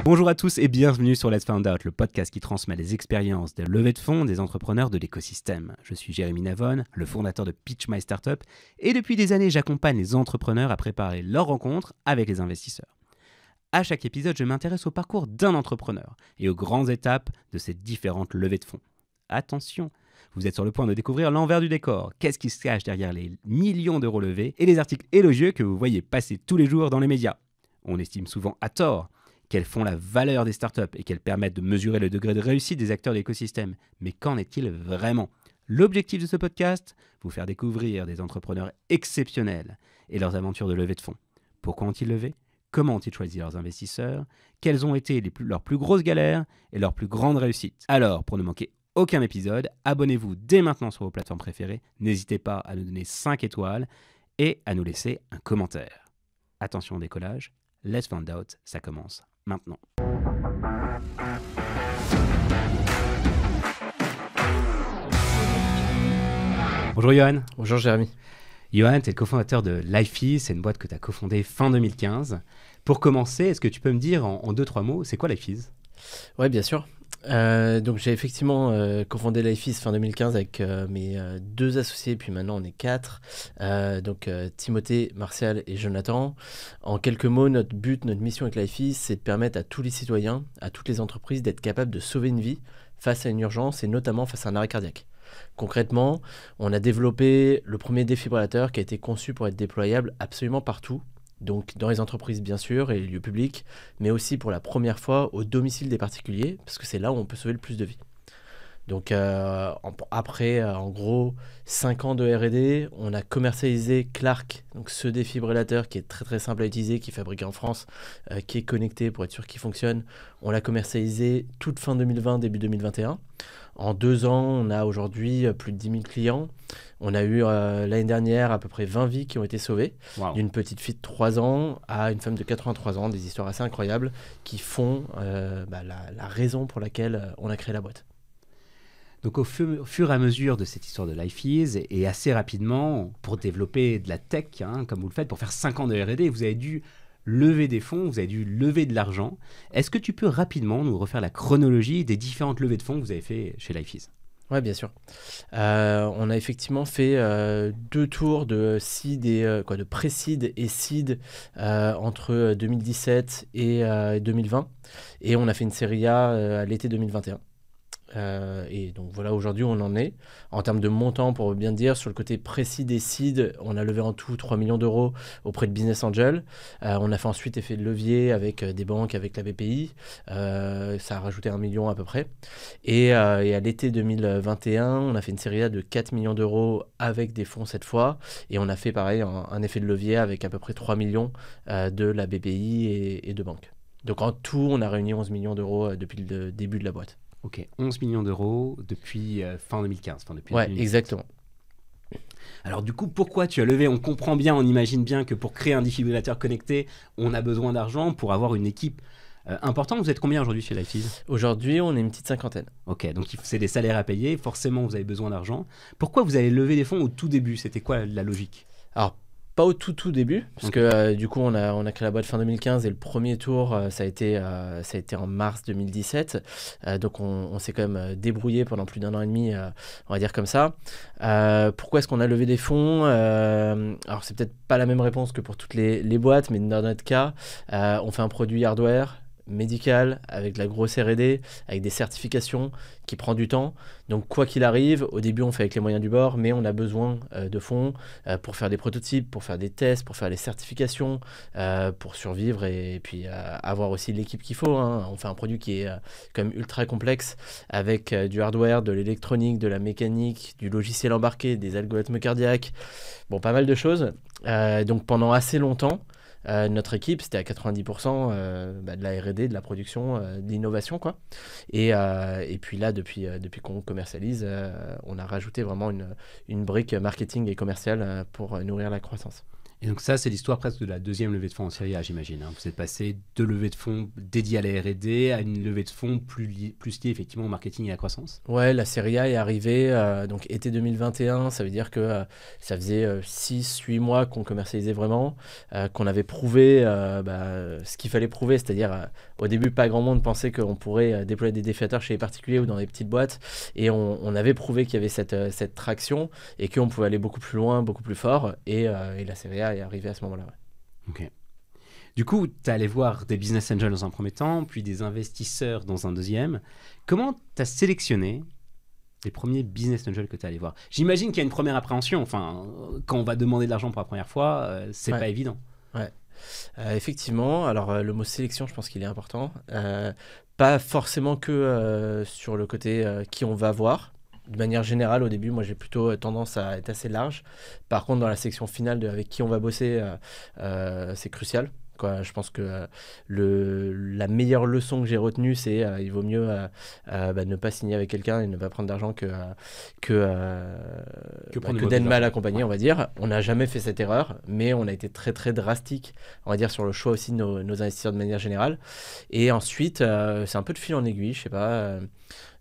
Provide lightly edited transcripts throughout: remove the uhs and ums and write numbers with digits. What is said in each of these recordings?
Bonjour à tous et bienvenue sur Let's Find Out, le podcast qui transmet les expériences des levées de fonds des entrepreneurs de l'écosystème. Je suis Jérémy Navon, le fondateur de Pitch My Startup, et depuis des années, j'accompagne les entrepreneurs à préparer leurs rencontres avec les investisseurs. À chaque épisode, je m'intéresse au parcours d'un entrepreneur et aux grandes étapes de ces différentes levées de fonds. Attention, vous êtes sur le point de découvrir l'envers du décor. Qu'est-ce qui se cache derrière les millions d'euros levés et les articles élogieux que vous voyez passer tous les jours dans les médias? On estime souvent à tort qu'elles font la valeur des startups et qu'elles permettent de mesurer le degré de réussite des acteurs de l'écosystème. Mais qu'en est-il vraiment? L'objectif de ce podcast, vous faire découvrir des entrepreneurs exceptionnels et leurs aventures de levée de fonds. Pourquoi ont-ils levé? Comment ont-ils choisi leurs investisseurs? Quelles ont été leurs plus grosses galères et leurs plus grandes réussites? Alors, pour ne manquer aucun épisode, abonnez-vous dès maintenant sur vos plateformes préférées. N'hésitez pas à nous donner 5 étoiles et à nous laisser un commentaire. Attention au décollage, Let's Find Out, ça commence maintenant. Bonjour Johan. Bonjour Jérémy. Johan, tu es le cofondateur de Lifeease, c'est une boîte que tu as cofondée fin 2015. Pour commencer, est-ce que tu peux me dire en 2-3 mots, c'est quoi Lifeease? Oui, bien sûr. Donc j'ai effectivement cofondé Lifeease fin 2015 avec mes 2 associés, puis maintenant on est 4, Timothée, Martial et Jonathan. En quelques mots, notre but, notre mission avec Lifeease, c'est de permettre à tous les citoyens, à toutes les entreprises d'être capables de sauver une vie face à une urgence et notamment face à un arrêt cardiaque. Concrètement, on a développé le premier défibrillateur qui a été conçu pour être déployable absolument partout. Donc dans les entreprises bien sûr et les lieux publics, mais aussi pour la première fois au domicile des particuliers, parce que c'est là où on peut sauver le plus de vies. Donc après, en gros, 5 ans de R&D, on a commercialisé Clark, donc ce défibrillateur qui est très très simple à utiliser, qui est fabriqué en France, qui est connecté pour être sûr qu'il fonctionne. On l'a commercialisé toute fin 2020, début 2021. En 2 ans, on a aujourd'hui plus de 10 000 clients. On a eu l'année dernière à peu près 20 vies qui ont été sauvées, d'une petite fille de 3 ans à une femme de 83 ans, des histoires assez incroyables qui font la raison pour laquelle on a créé la boîte. Donc au fur et à mesure de cette histoire de Lifeease et assez rapidement, pour développer de la tech, comme vous le faites, pour faire 5 ans de R&D, vous avez dû lever des fonds, vous avez dû lever de l'argent. Est-ce que tu peux rapidement nous refaire la chronologie des différentes levées de fonds que vous avez fait chez Lifeease? Oui, bien sûr. On a effectivement fait 2 tours de seed de pré-seed et seed entre 2017 et 2020. Et on a fait une série A à l'été 2021. Et donc voilà, aujourd'hui on en est. En termes de montant, pour bien dire, sur le côté pré-seed et seed, on a levé en tout 3 millions d'euros auprès de Business Angel. On a fait ensuite effet de levier avec des banques, avec la BPI. Ça a rajouté 1 million à peu près. Et à l'été 2021, on a fait une série A de 4 millions d'euros avec des fonds cette fois. Et on a fait pareil un effet de levier avec à peu près 3 millions de la BPI et de banques. Donc en tout, on a réuni 11 millions d'euros depuis le début de la boîte. Ok, 11 millions d'euros depuis fin 2015. Depuis ouais, 2017. Exactement. Alors du coup, pourquoi tu as levé? On comprend bien, on imagine bien que pour créer un défibrillateur connecté, on a besoin d'argent pour avoir une équipe importante. Vous êtes combien aujourd'hui chez Lifeease? Aujourd'hui, on est une petite 50aine. Ok, donc c'est des salaires à payer, forcément vous avez besoin d'argent. Pourquoi vous avez levé des fonds au tout début? C'était quoi la logique? Alors, pas au tout début, parce que du coup on a créé la boîte fin 2015 et le premier tour ça a été en mars 2017, donc on s'est quand même débrouillé pendant plus d'1 an et demi, on va dire comme ça. Pourquoi est-ce qu'on a levé des fonds? Alors c'est peut-être pas la même réponse que pour toutes les boîtes, mais dans notre cas, on fait un produit hardware médical avec de la grosse R&D, avec des certifications qui prend du temps. Donc quoi qu'il arrive, au début on fait avec les moyens du bord, mais on a besoin de fonds pour faire des prototypes, pour faire des tests, pour faire les certifications, pour survivre et puis avoir aussi l'équipe qu'il faut. On fait un produit qui est quand même ultra complexe avec du hardware, de l'électronique, de la mécanique, du logiciel embarqué, des algorithmes cardiaques, bon pas mal de choses. Donc pendant assez longtemps, notre équipe, c'était à 90% de la R&D, de la production, de l'innovation, quoi. Et puis là, depuis qu'on commercialise, on a rajouté vraiment une brique marketing et commerciale pour nourrir la croissance. Et donc ça, c'est l'histoire presque de la deuxième levée de fonds en série A, j'imagine. Vous êtes passé de levée de fonds dédiée à la R&D à une levée de fonds plus liée effectivement au marketing et à la croissance. Ouais, la série A est arrivée, donc été 2021, ça veut dire que ça faisait 6-8 mois qu'on commercialisait vraiment, qu'on avait prouvé ce qu'il fallait prouver, c'est-à-dire au début, pas grand monde pensait qu'on pourrait déployer des défiateurs chez les particuliers ou dans des petites boîtes, et on avait prouvé qu'il y avait cette traction et qu'on pouvait aller beaucoup plus loin, beaucoup plus fort, et la série A est arrivée à ce moment-là. Ouais. Ok. Du coup, tu es allé voir des business angels dans un premier temps, puis des investisseurs dans un deuxième. Comment tu as sélectionné les premiers business angels que tu es allé voir? J'imagine qu'il y a une première appréhension. Enfin, quand on va demander de l'argent pour la première fois, c'est pas évident. Ouais. Effectivement, alors le mot sélection, je pense qu'il est important. Pas forcément que sur le côté qui on va voir. De manière générale, au début, moi j'ai plutôt tendance à être assez large. Par contre, dans la section finale avec qui on va bosser, c'est crucial. Quoi. Je pense que la meilleure leçon que j'ai retenue, c'est il vaut mieux ne pas signer avec quelqu'un et ne pas prendre d'argent que d'être mal accompagné, on va dire. On n'a jamais fait cette erreur, mais on a été très très drastique, on va dire, sur le choix aussi de nos investisseurs de manière générale. Et ensuite, c'est un peu de fil en aiguille, je sais pas,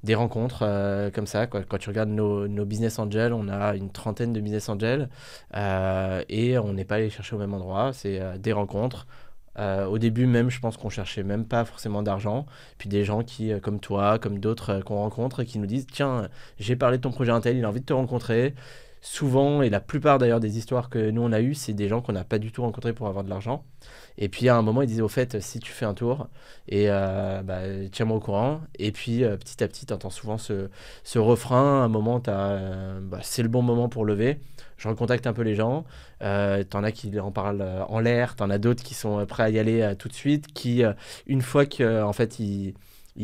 des rencontres comme ça. Quoi. Quand tu regardes nos business angels, on a une trentaine de business angels et on n'est pas allé chercher au même endroit. C'est des rencontres. Au début même, je pense qu'on cherchait même pas forcément d'argent. Puis des gens qui, comme toi, comme d'autres qu'on rencontre, qui nous disent « Tiens, j'ai parlé de ton projet Intel, il a envie de te rencontrer ». Souvent, et la plupart d'ailleurs des histoires que nous on a eues, c'est des gens qu'on n'a pas du tout rencontrés pour avoir de l'argent. Et puis à un moment, ils disaient au fait, si tu fais un tour, et tiens-moi au courant. Et puis petit à petit, tu entends souvent ce refrain. À un moment, c'est le bon moment pour lever. Je recontacte un peu les gens. T'en as qui en parlent en l'air, t'en as d'autres qui sont prêts à y aller tout de suite, qui, une fois qu'en fait, ils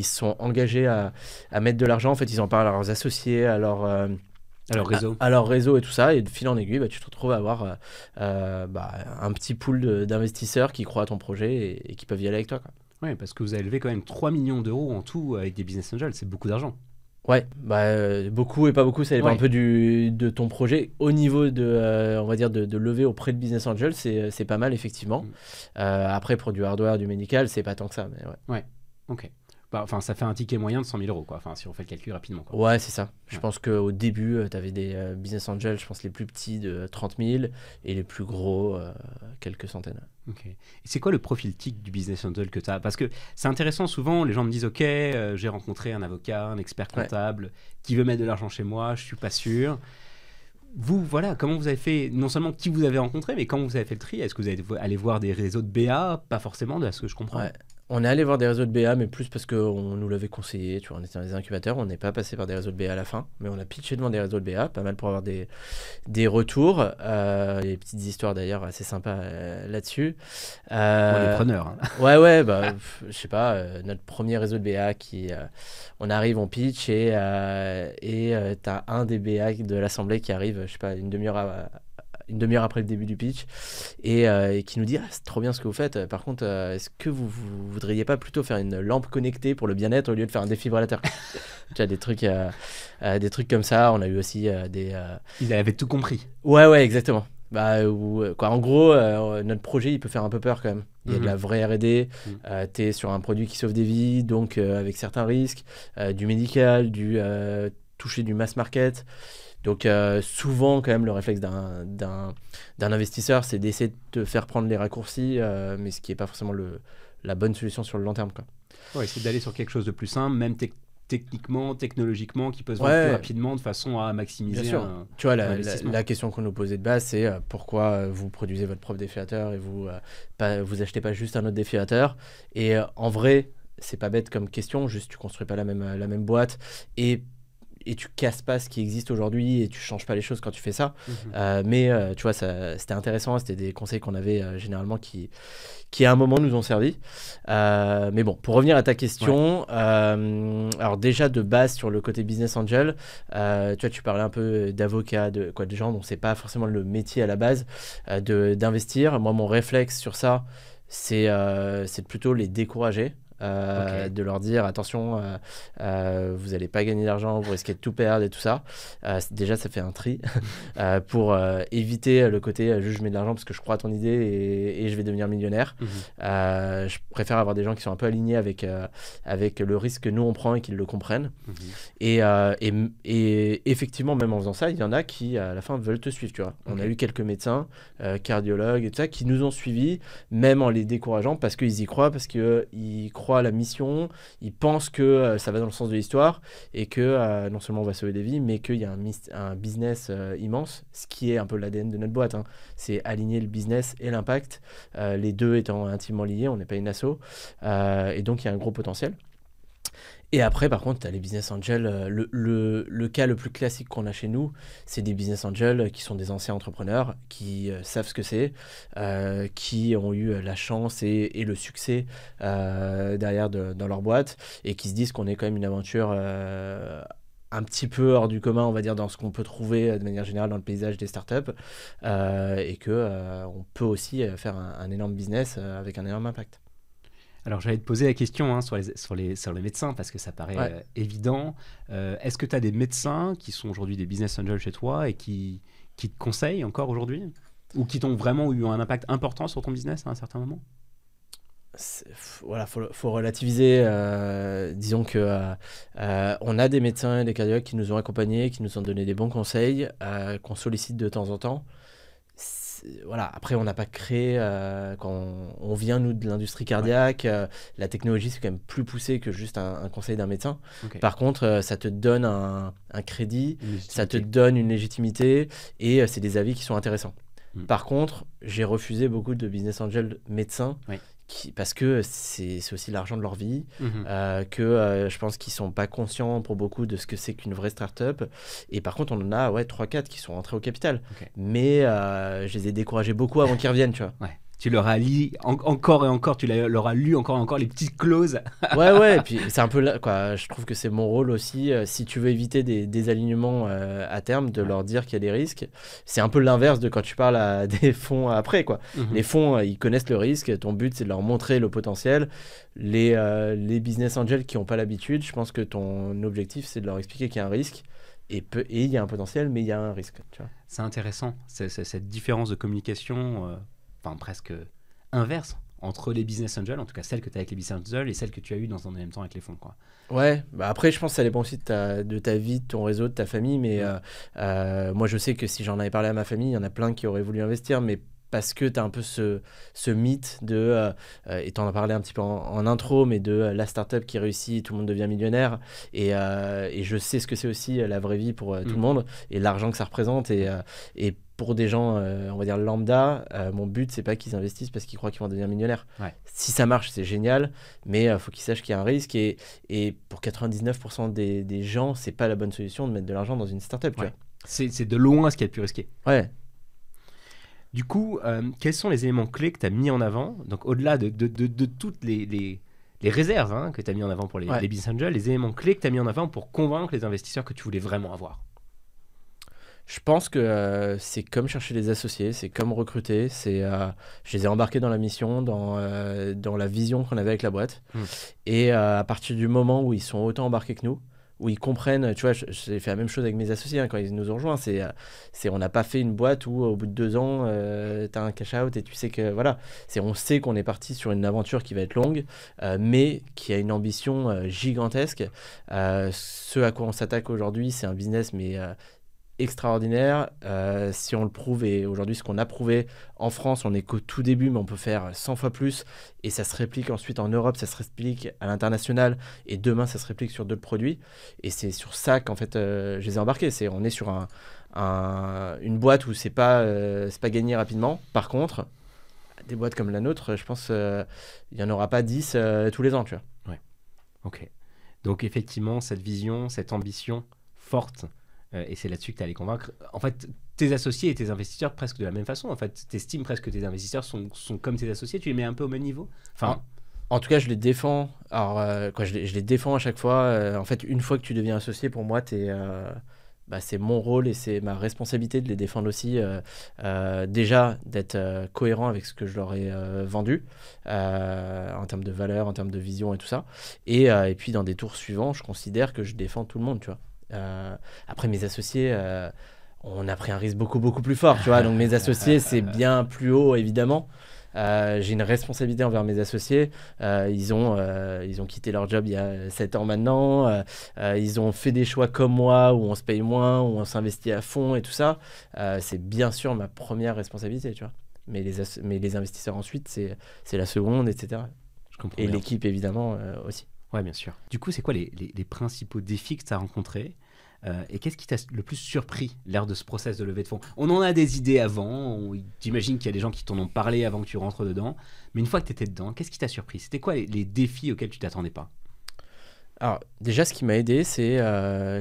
sont engagés à mettre de l'argent, en fait, ils en parlent à leurs associés, à leur réseau et tout ça, et de fil en aiguille, tu te retrouves à avoir un petit pool d'investisseurs qui croient à ton projet et qui peuvent y aller avec toi. Oui, parce que vous avez levé quand même 3 millions d'euros en tout avec des business angels, c'est beaucoup d'argent. Ouais, beaucoup et pas beaucoup, ça dépend un peu de ton projet. Au niveau on va dire de lever auprès de business angels, c'est pas mal effectivement. Après, pour du hardware, du médical, c'est pas tant que ça. Mais ouais, ok. Enfin, ça fait un ticket moyen de 100 000 euros, quoi. Enfin, si on fait le calcul rapidement. Quoi. Ouais, c'est ça. Je pense qu'au début, tu avais des business angels, je pense les plus petits de 30 000 et les plus gros, quelques centaines. Ok. Et c'est quoi le profil TIC du business angel que tu as? Parce que c'est intéressant, souvent, les gens me disent « Ok, j'ai rencontré un avocat, un expert comptable qui veut mettre de l'argent chez moi, je suis pas sûr. » Vous, voilà, comment vous avez fait, non seulement qui vous avez rencontré, mais quand vous avez fait le tri, est-ce que vous êtes allé voir des réseaux de BA? Pas forcément, de ce que je comprends. Ouais. On est allé voir des réseaux de BA, mais plus parce qu'on nous l'avait conseillé. Tu vois, on était dans les incubateurs, on n'est pas passé par des réseaux de BA à la fin, mais on a pitché devant des réseaux de BA, pas mal pour avoir des retours. Il y a des petites histoires d'ailleurs assez sympas là-dessus. On est preneurs. Hein. Ouais, je sais pas, notre premier réseau de BA on arrive, on pitch et t'as un des BA de l'assemblée qui arrive, je sais pas, une demi-heure après le début du pitch et qui nous dit c'est trop bien ce que vous faites, par contre est-ce que vous voudriez pas plutôt faire une lampe connectée pour le bien-être au lieu de faire un défibrillateur? Tu as des trucs comme ça. On a eu aussi Ils avaient tout compris. Ouais, exactement. En gros, notre projet il peut faire un peu peur quand même. Il y a de la vraie R&D, t'es sur un produit qui sauve des vies, donc avec certains risques, du médical, toucher du mass market. Donc souvent quand même le réflexe d'un investisseur, c'est d'essayer de te faire prendre les raccourcis, mais ce qui n'est pas forcément la bonne solution sur le long terme, quoi. Ouais, c'est d'aller sur quelque chose de plus simple, même techniquement, technologiquement, qui peut se vendre plus rapidement de façon à maximiser. Bien sûr. Tu vois, la question qu'on nous posait de base, c'est pourquoi vous produisez votre propre défibrillateur et vous achetez pas juste un autre défibrillateur. Et en vrai, c'est pas bête comme question, juste tu construis pas la même boîte et tu casses pas ce qui existe aujourd'hui et tu changes pas les choses quand tu fais ça. Mais tu vois, c'était intéressant, c'était des conseils qu'on avait généralement qui à un moment nous ont servi. Mais bon, pour revenir à ta question, alors déjà de base sur le côté business angel, tu vois, tu parlais un peu d'avocats, de gens dont c'est pas forcément le métier à la base d'investir. Moi, mon réflexe sur ça, c'est de plutôt les décourager. de leur dire attention, vous n'allez pas gagner d'argent, vous risquez de tout perdre et tout ça. Déjà, ça fait un tri pour éviter le côté je mets de l'argent parce que je crois à ton idée et je vais devenir millionnaire. Je préfère avoir des gens qui sont un peu alignés avec le risque que nous on prend et qu'ils le comprennent. Et effectivement, même en faisant ça, il y en a qui à la fin veulent te suivre. Tu vois. On a eu quelques médecins, cardiologues et tout ça qui nous ont suivis, même en les décourageant parce qu'ils y croient, parce qu'ils croient à la mission, ils pensent que ça va dans le sens de l'histoire et que non seulement on va sauver des vies, mais qu'il y a un business immense, ce qui est un peu l'ADN de notre boîte. C'est aligner le business et l'impact, les deux étant intimement liés, on n'est pas une asso, et donc il y a un gros potentiel. Et après, par contre, tu as les business angels. Le cas le plus classique qu'on a chez nous, c'est des business angels qui sont des anciens entrepreneurs, qui savent ce que c'est, qui ont eu la chance et le succès derrière dans leur boîte, et qui se disent qu'on est quand même une aventure un petit peu hors du commun, on va dire, dans ce qu'on peut trouver de manière générale dans le paysage des startups, et qu'on peut aussi faire un énorme business avec un énorme impact. Alors, j'allais te poser la question sur les médecins, parce que ça paraît évident. Est-ce que tu as des médecins qui sont aujourd'hui des business angels chez toi et qui te conseillent encore aujourd'hui, ou qui t'ont vraiment eu un impact important sur ton business à un certain moment? Voilà, faut relativiser. Disons que on a des médecins et des cardiologues qui nous ont accompagnés, qui nous ont donné des bons conseils, qu'on sollicite de temps en temps. Voilà. Après, on n'a pas créé, quand on vient, nous, de l'industrie cardiaque, la technologie, c'est quand même plus poussé que juste un conseil d'un médecin. Par contre, ça te donne un crédit, ça te donne une légitimité, et c'est des avis qui sont intéressants. Par contre, j'ai refusé beaucoup de business angels médecins, parce que c'est aussi l'argent de leur vie, que je pense qu'ils sont pas conscients pour beaucoup de ce que c'est qu'une vraie start-up. Et par contre, on en a 3-4 qui sont rentrés au capital. Mais je les ai découragés beaucoup avant qu'ils reviennent, tu vois. Tu leur as lu encore et encore, leur as lu encore et encore les petites clauses. Ouais, et puis c'est un peu là, quoi. Je trouve que c'est mon rôle aussi, si tu veux éviter des alignements à terme, de leur dire qu'il y a des risques. C'est un peu l'inverse de quand tu parles à des fonds après, quoi. Les fonds, ils connaissent le risque, ton but c'est de leur montrer le potentiel. Les business angels qui n'ont pas l'habitude, je pense que ton objectif c'est de leur expliquer qu'il y a un risque. Et il y a un potentiel, mais il y a un risque. Tu vois. C'est intéressant, cette différence de communication... presque inverse entre les business angels, en tout cas celle que tu as avec les business angels et celle que tu as eu dans un même temps avec les fonds, quoi. Ouais, après je pense que ça dépend aussi de ta vie, de ton réseau, de ta famille, mais moi je sais que si j'en avais parlé à ma famille, il y en a plein qui auraient voulu investir, mais parce que tu as un peu ce mythe de, et tu en as parlé un petit peu en intro, mais de la startup qui réussit, tout le monde devient millionnaire, et je sais ce que c'est aussi la vraie vie pour tout le monde, et l'argent que ça représente, et pour des gens, on va dire lambda, mon but, c'est pas qu'ils investissent parce qu'ils croient qu'ils vont devenir millionnaires. Si ça marche, c'est génial, mais faut qu'ils sachent qu'il y a un risque. Et pour 99% des gens, c'est pas la bonne solution de mettre de l'argent dans une startup. Tu vois. C'est de loin ce qu'il y a de plus risqué. Ouais. Du coup, quels sont les éléments clés que tu as mis en avant? Donc, au-delà de toutes les réserves que tu as mis en avant pour les business angels, les éléments clés que tu as mis en avant pour convaincre les investisseurs que tu voulais vraiment avoir? Je pense que c'est comme chercher des associés, c'est comme recruter, je les ai embarqués dans la mission, dans la vision qu'on avait avec la boîte. Et à partir du moment où ils sont autant embarqués que nous, où ils comprennent, tu vois, j'ai fait la même chose avec mes associés quand ils nous ont rejoints. On n'a pas fait une boîte où au bout de 2 ans, tu as un cash out et tu sais que, voilà, on sait qu'on est parti sur une aventure qui va être longue, mais qui a une ambition gigantesque. Ce à quoi on s'attaque aujourd'hui, c'est un business, mais extraordinaire, si on le prouve, et aujourd'hui ce qu'on a prouvé en France, on est qu'au tout début, mais on peut faire 100 fois plus, et ça se réplique ensuite en Europe, ça se réplique à l'international, et demain ça se réplique sur d'autres produits, et c'est sur ça qu'en fait je les ai embarqués. On est sur une boîte où c'est pas gagné rapidement. Par contre, des boîtes comme la nôtre, je pense il n'y en aura pas 10 tous les ans, tu vois. Ouais. Ok. Donc effectivement, cette vision, cette ambition forte, et c'est là-dessus que tu as à les convaincre. En fait, tes associés et tes investisseurs presque de la même façon. En fait, tu estimes presque que tes investisseurs sont comme tes associés. Tu les mets un peu au même niveau. En tout cas, je les défends. Alors, je les défends à chaque fois. En fait, une fois que tu deviens associé, pour moi, t'es bah, c'est mon rôle et c'est ma responsabilité de les défendre aussi. Déjà, d'être cohérent avec ce que je leur ai vendu en termes de valeur, en termes de vision et tout ça. Et puis, dans des tours suivants, je considère que je défends tout le monde, tu vois. Après, mes associés, on a pris un risque beaucoup, beaucoup plus fort, tu vois. Donc, mes associés, c'est bien plus haut, évidemment. J'ai une responsabilité envers mes associés. Ils ont quitté leur job il y a 7 ans maintenant. Ils ont fait des choix comme moi où on se paye moins, où on s'investit à fond et tout ça. C'est bien sûr ma première responsabilité, tu vois. Mais les investisseurs ensuite, c'est la seconde, etc. Je comprends Et bien. l'équipe, évidemment, aussi. Ouais, bien sûr. Du coup, c'est quoi les principaux défis que tu as rencontrés et qu'est-ce qui t'a le plus surpris lors de ce process de levée de fonds? On en a des idées avant, j'imagine qu'il y a des gens qui t'en ont parlé avant que tu rentres dedans, mais une fois que tu étais dedans, qu'est-ce qui t'a surpris? C'était quoi les défis auxquels tu t'attendais pas? Alors, déjà, ce qui m'a aidé, c'est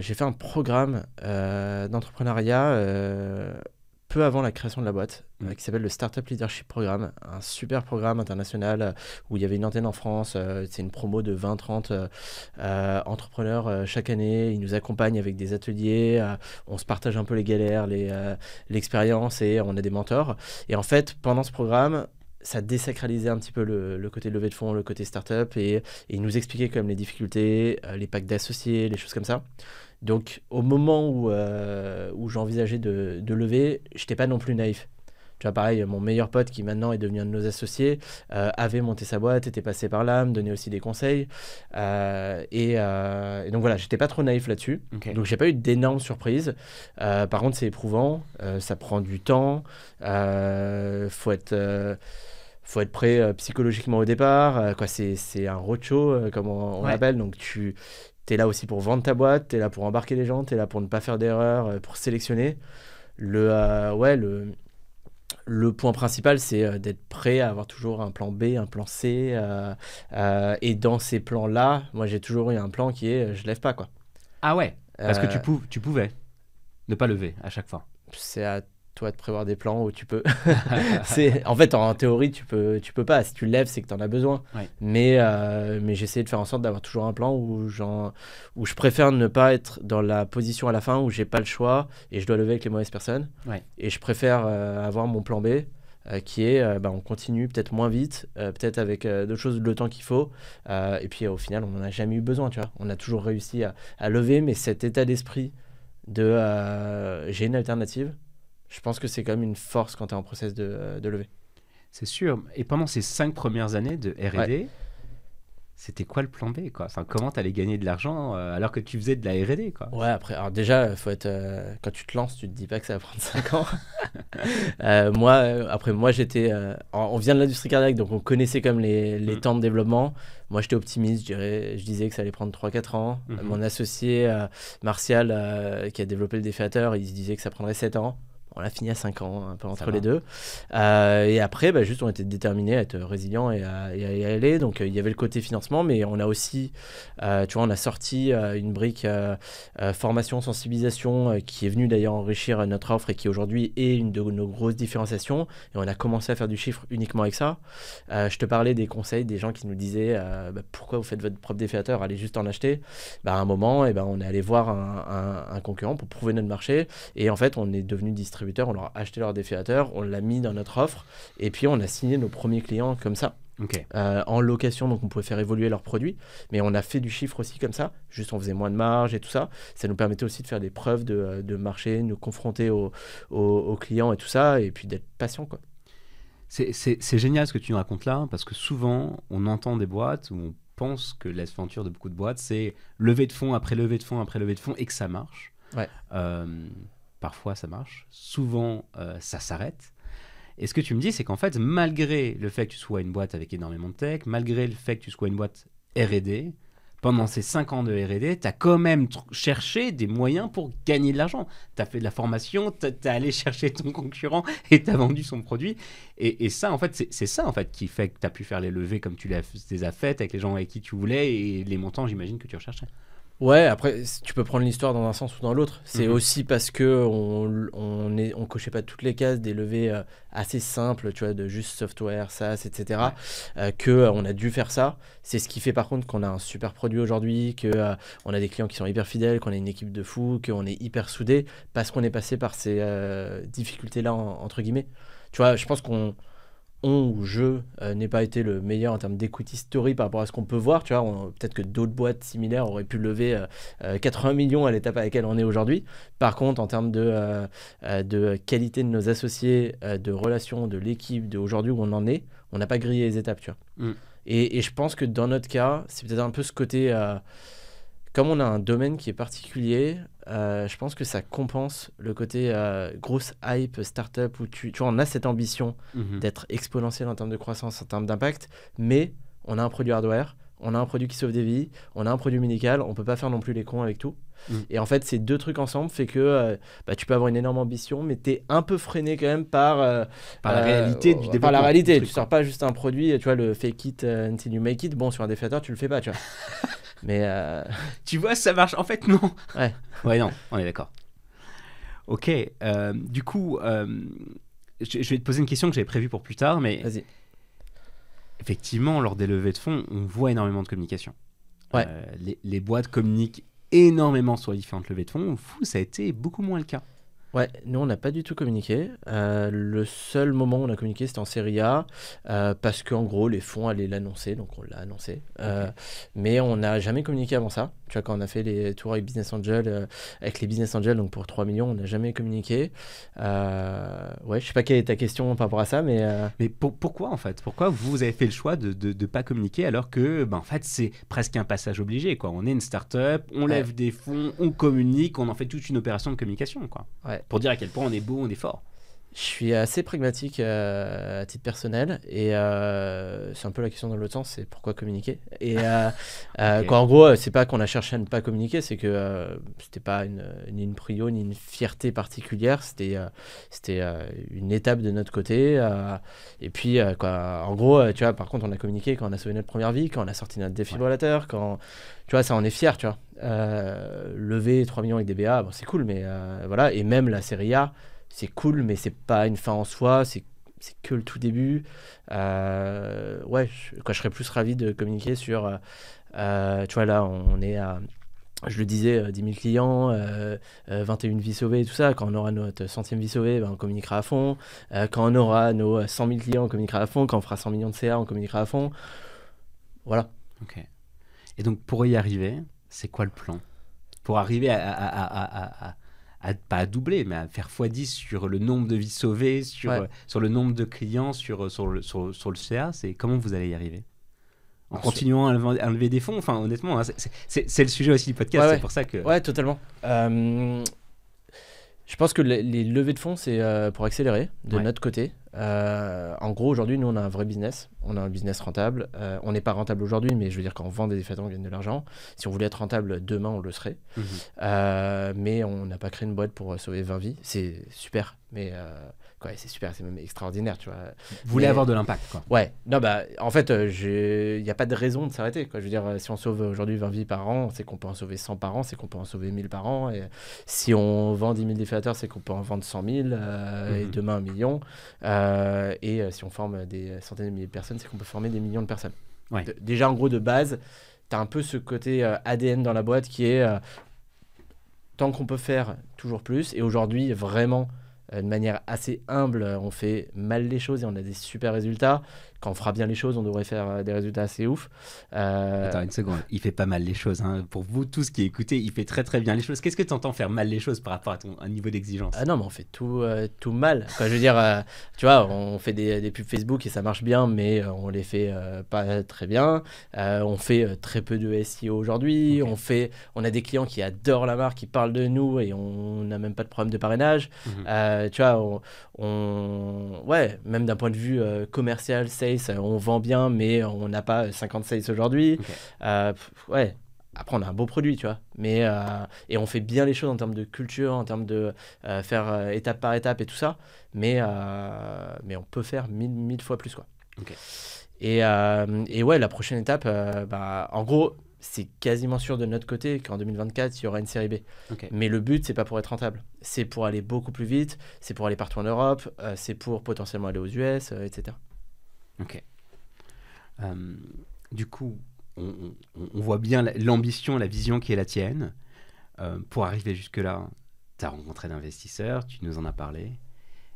j'ai fait un programme d'entrepreneuriat peu avant la création de la boîte, qui s'appelle le Startup Leadership Programme, un super programme international où il y avait une antenne en France. C'est une promo de 20-30 entrepreneurs chaque année. Ils nous accompagnent avec des ateliers, on se partage un peu les galères, l'expérience et on a des mentors. Et en fait, pendant ce programme, ça désacralisait un petit peu le côté levée de fonds, le côté startup, et ils nous expliquaient quand même les difficultés, les packs d'associés, les choses comme ça. Donc, au moment où j'envisageais de lever, je n'étais pas non plus naïf. Tu vois, pareil, mon meilleur pote, qui maintenant est devenu un de nos associés, avait monté sa boîte, était passé par là, me donnait aussi des conseils. Et donc voilà, j'étais pas trop naïf là-dessus. Okay. Donc, j'ai pas eu d'énormes surprises. Par contre, c'est éprouvant, ça prend du temps. Faut être prêt psychologiquement au départ. C'est un roadshow, comme on l'appelle. Donc, tu es là aussi pour vendre ta boîte, tu es là pour embarquer les gens, tu es là pour ne pas faire d'erreur, pour sélectionner. Le point principal, c'est d'être prêt à avoir toujours un plan B, un plan C. Et dans ces plans-là, moi, j'ai toujours eu un plan qui est je lève pas, quoi. Ah ouais, parce que tu pouvais ne pas lever à chaque fois. C'est à toi de prévoir des plans où tu peux. En fait, en théorie, tu peux pas. Si tu lèves, c'est que tu en as besoin. Ouais. Mais j'essaie de faire en sorte d'avoir toujours un plan où je préfère ne pas être dans la position à la fin où j'ai pas le choix et je dois lever avec les mauvaises personnes. Ouais. Et je préfère avoir mon plan B qui est on continue peut-être moins vite, peut-être avec d'autres choses le temps qu'il faut. Et puis au final, on n'en a jamais eu besoin. Tu vois. On a toujours réussi à lever, mais cet état d'esprit de j'ai une alternative. Je pense que c'est quand même une force quand tu es en process de lever. C'est sûr. Et pendant ces 5 premières années de R&D, c'était quoi le plan B, quoi? Enfin, comment tu allais gagner de l'argent alors que tu faisais de la R&D, quoi? Ouais, après, alors déjà, faut être, quand tu te lances, tu te dis pas que ça va prendre 5 ans. Moi, j'étais... on vient de l'industrie cardiaque, donc on connaissait comme les temps de développement. Moi, j'étais optimiste, je disais que ça allait prendre 3-4 ans. Mon associé, Martial, qui a développé le défiateur, il se disait que ça prendrait 7 ans. On l'a fini à 5 ans, un peu entre les deux. Et après, juste on était déterminés à être résilients et à y aller. Donc, il y avait le côté financement, mais on a aussi, tu vois, on a sorti une brique formation, sensibilisation, qui est venue d'ailleurs enrichir notre offre et qui aujourd'hui est une de nos grosses différenciations. Et on a commencé à faire du chiffre uniquement avec ça. Je te parlais des conseils des gens qui nous disaient pourquoi vous faites votre propre défiateur, allez juste en acheter. À un moment, on est allé voir un concurrent pour prouver notre marché. Et en fait, on est devenu distributeur. On leur a acheté leur défiateur, on l'a mis dans notre offre et puis on a signé nos premiers clients comme ça. Okay. En location, donc on pouvait faire évoluer leurs produits, mais on a fait du chiffre aussi comme ça, juste on faisait moins de marge et tout ça. Ça nous permettait aussi de faire des preuves de marché, nous confronter aux clients et tout ça, et puis d'être patient, quoi. C'est génial ce que tu nous racontes là, parce que souvent on entend des boîtes où on pense que l'aventure de beaucoup de boîtes, c'est levée de fonds après levée de fonds après levée de fonds et que ça marche. Ouais. Parfois ça marche, souvent ça s'arrête. Et ce que tu me dis, c'est qu'en fait, malgré le fait que tu sois une boîte avec énormément de tech, malgré le fait que tu sois une boîte R&D, pendant ces 5 ans de R&D, tu as quand même cherché des moyens pour gagner de l'argent. Tu as fait de la formation, tu es allé chercher ton concurrent et tu as vendu son produit. Et ça, en fait, c'est ça en fait, qui fait que tu as pu faire les levées comme tu les as faites avec les gens avec qui tu voulais et les montants, j'imagine, que tu recherchais. Ouais, après, tu peux prendre l'histoire dans un sens ou dans l'autre. C'est aussi parce que on cochait pas toutes les cases des levées assez simples, tu vois, de juste software, SaaS, etc. Que on a dû faire ça. C'est ce qui fait par contre qu'on a un super produit aujourd'hui, que on a des clients qui sont hyper fidèles, qu'on a une équipe de fous, qu'on est hyper soudés, parce qu'on est passé par ces difficultés-là, entre guillemets. Tu vois, je pense ou je n'ai pas été le meilleur en termes d'equity story par rapport à ce qu'on peut voir. Tu vois, peut-être que d'autres boîtes similaires auraient pu lever 80 millions à l'étape à laquelle on est aujourd'hui. Par contre, en termes de qualité de nos associés, de relations, de l'équipe, de aujourd'hui où on en est, on n'a pas grillé les étapes. Tu vois. Et je pense que dans notre cas, c'est peut-être un peu ce côté... comme on a un domaine qui est particulier, je pense que ça compense le côté grosse hype startup où tu vois, on a cette ambition d'être exponentiel en termes de croissance, en termes d'impact, mais on a un produit hardware, on a un produit qui sauve des vies, on a un produit médical, on peut pas faire non plus les cons avec tout. Et en fait, ces deux trucs ensemble fait que tu peux avoir une énorme ambition, mais tu es un peu freiné quand même par la réalité du développement. Par la réalité, tu sors pas juste un produit, tu vois, le fake it until you make it. Bon, sur un défilateur, tu le fais pas, tu vois. Mais tu vois, ça marche. En fait, non. Ouais, non, on est d'accord. Ok. Du coup, je vais te poser une question que j'avais prévue pour plus tard, mais vas-y. Effectivement, lors des levées de fonds, on voit énormément de communication. Ouais. Les boîtes communiquent énormément sur les différentes levées de fonds. Ça a été beaucoup moins le cas. Ouais, nous on n'a pas du tout communiqué. Le seul moment où on a communiqué c'était en série A parce qu'en gros les fonds allaient l'annoncer, donc on l'a annoncé. Mais on n'a jamais communiqué avant ça. Tu vois, quand on a fait les tours avec Business Angel, avec les Business Angels, donc pour 3 millions, on n'a jamais communiqué. Ouais, je sais pas quelle est ta question par rapport à ça, mais... Mais pourquoi en fait ? Pourquoi vous avez fait le choix de ne pas communiquer alors que en fait c'est presque un passage obligé, quoi. On est une start-up, on lève des fonds, on communique, on en fait toute une opération de communication, quoi. Ouais. Pour dire à quel point on est beau, on est fort. Je suis assez pragmatique à titre personnel et c'est un peu la question dans l'autre sens, c'est pourquoi communiquer. Et quoi, en gros, c'est pas qu'on a cherché à ne pas communiquer, c'est que c'était pas ni une prio ni une fierté particulière, c'était une étape de notre côté. Et puis, quoi, en gros, tu vois, par contre, on a communiqué quand on a sauvé notre première vie, quand on a sorti notre défibrillateur, quand, tu vois, ça, on est fiers, tu vois. Lever 3 millions avec des BA, bon, c'est cool, mais voilà, et même la série A, c'est cool, mais c'est pas une fin en soi, c'est que le tout début. Ouais, je serais plus ravi de communiquer sur, tu vois, là, on est à, je le disais, 10 000 clients, 21 vies sauvées et tout ça. Quand on aura notre 100e vie sauvée, on communiquera à fond. Quand on aura nos 100 000 clients, on communiquera à fond. Quand on fera 100 millions de CA, on communiquera à fond. Voilà. Ok. Et donc, pour y arriver, c'est quoi le plan ? Pour arriver pas à doubler, mais à faire x10 sur le nombre de vies sauvées, sur le nombre de clients, sur le CA, c'est comment vous allez y arriver ? En continuant à lever des fonds, enfin honnêtement, hein, c'est le sujet aussi du podcast, c'est pour ça que... Ouais, totalement. Je pense que les levées de fonds, c'est pour accélérer de notre côté. En gros, aujourd'hui, nous, on a un vrai business. On a un business rentable. On n'est pas rentable aujourd'hui, mais je veux dire, quand on vend des défaillants, on gagne de l'argent. Si on voulait être rentable demain, on le serait. Mais on n'a pas créé une boîte pour sauver 20 vies. C'est super, mais... c'est super, c'est même extraordinaire, tu vois. Vous voulez avoir de l'impact, quoi. Ouais, non, en fait, il n'y a pas de raison de s'arrêter, quoi. Je veux dire, si on sauve aujourd'hui 20 vies par an, c'est qu'on peut en sauver 100 par an, c'est qu'on peut en sauver 1000 par an. Et si on vend 10 000 défillateurs, c'est qu'on peut en vendre 100 000 et demain 1 million. Et si on forme des centaines de milliers de personnes, c'est qu'on peut former des millions de personnes. Ouais. Déjà, en gros, de base, tu as un peu ce côté ADN dans la boîte qui est tant qu'on peut faire, toujours plus. Et aujourd'hui, vraiment... de manière assez humble, on fait mal les choses et on a des super résultats. Quand on fera bien les choses, on devrait faire des résultats assez ouf. Attends une seconde, il fait pas mal les choses. Hein. Pour vous tous qui écoutez, il fait très très bien les choses. Qu'est-ce que tu entends faire mal les choses par rapport à ton niveau d'exigence ? Ah non, mais on fait tout mal. Enfin, je veux dire, tu vois, on fait des pubs Facebook et ça marche bien, mais on les fait pas très bien. On fait très peu de SEO aujourd'hui. Okay. On a des clients qui adorent la marque, qui parlent de nous et on n'a même pas de problème de parrainage. Tu vois, ouais, même d'un point de vue commercial, sales, on vend bien, mais on n'a pas 50 sales aujourd'hui. Ouais. Après, on a un beau produit, tu vois. Mais, et on fait bien les choses en termes de culture, en termes de faire étape par étape et tout ça. Mais on peut faire 1000 fois plus, quoi. Et ouais, la prochaine étape, en gros, c'est quasiment sûr de notre côté qu'en 2024, il y aura une série B. Ok. Mais le but, c'est pas pour être rentable. C'est pour aller beaucoup plus vite, c'est pour aller partout en Europe, c'est pour potentiellement aller aux US, etc. Ok. Du coup, on voit bien l'ambition, la vision qui est la tienne. Pour arriver jusque-là, tu as rencontré d'investisseurs, tu nous en as parlé.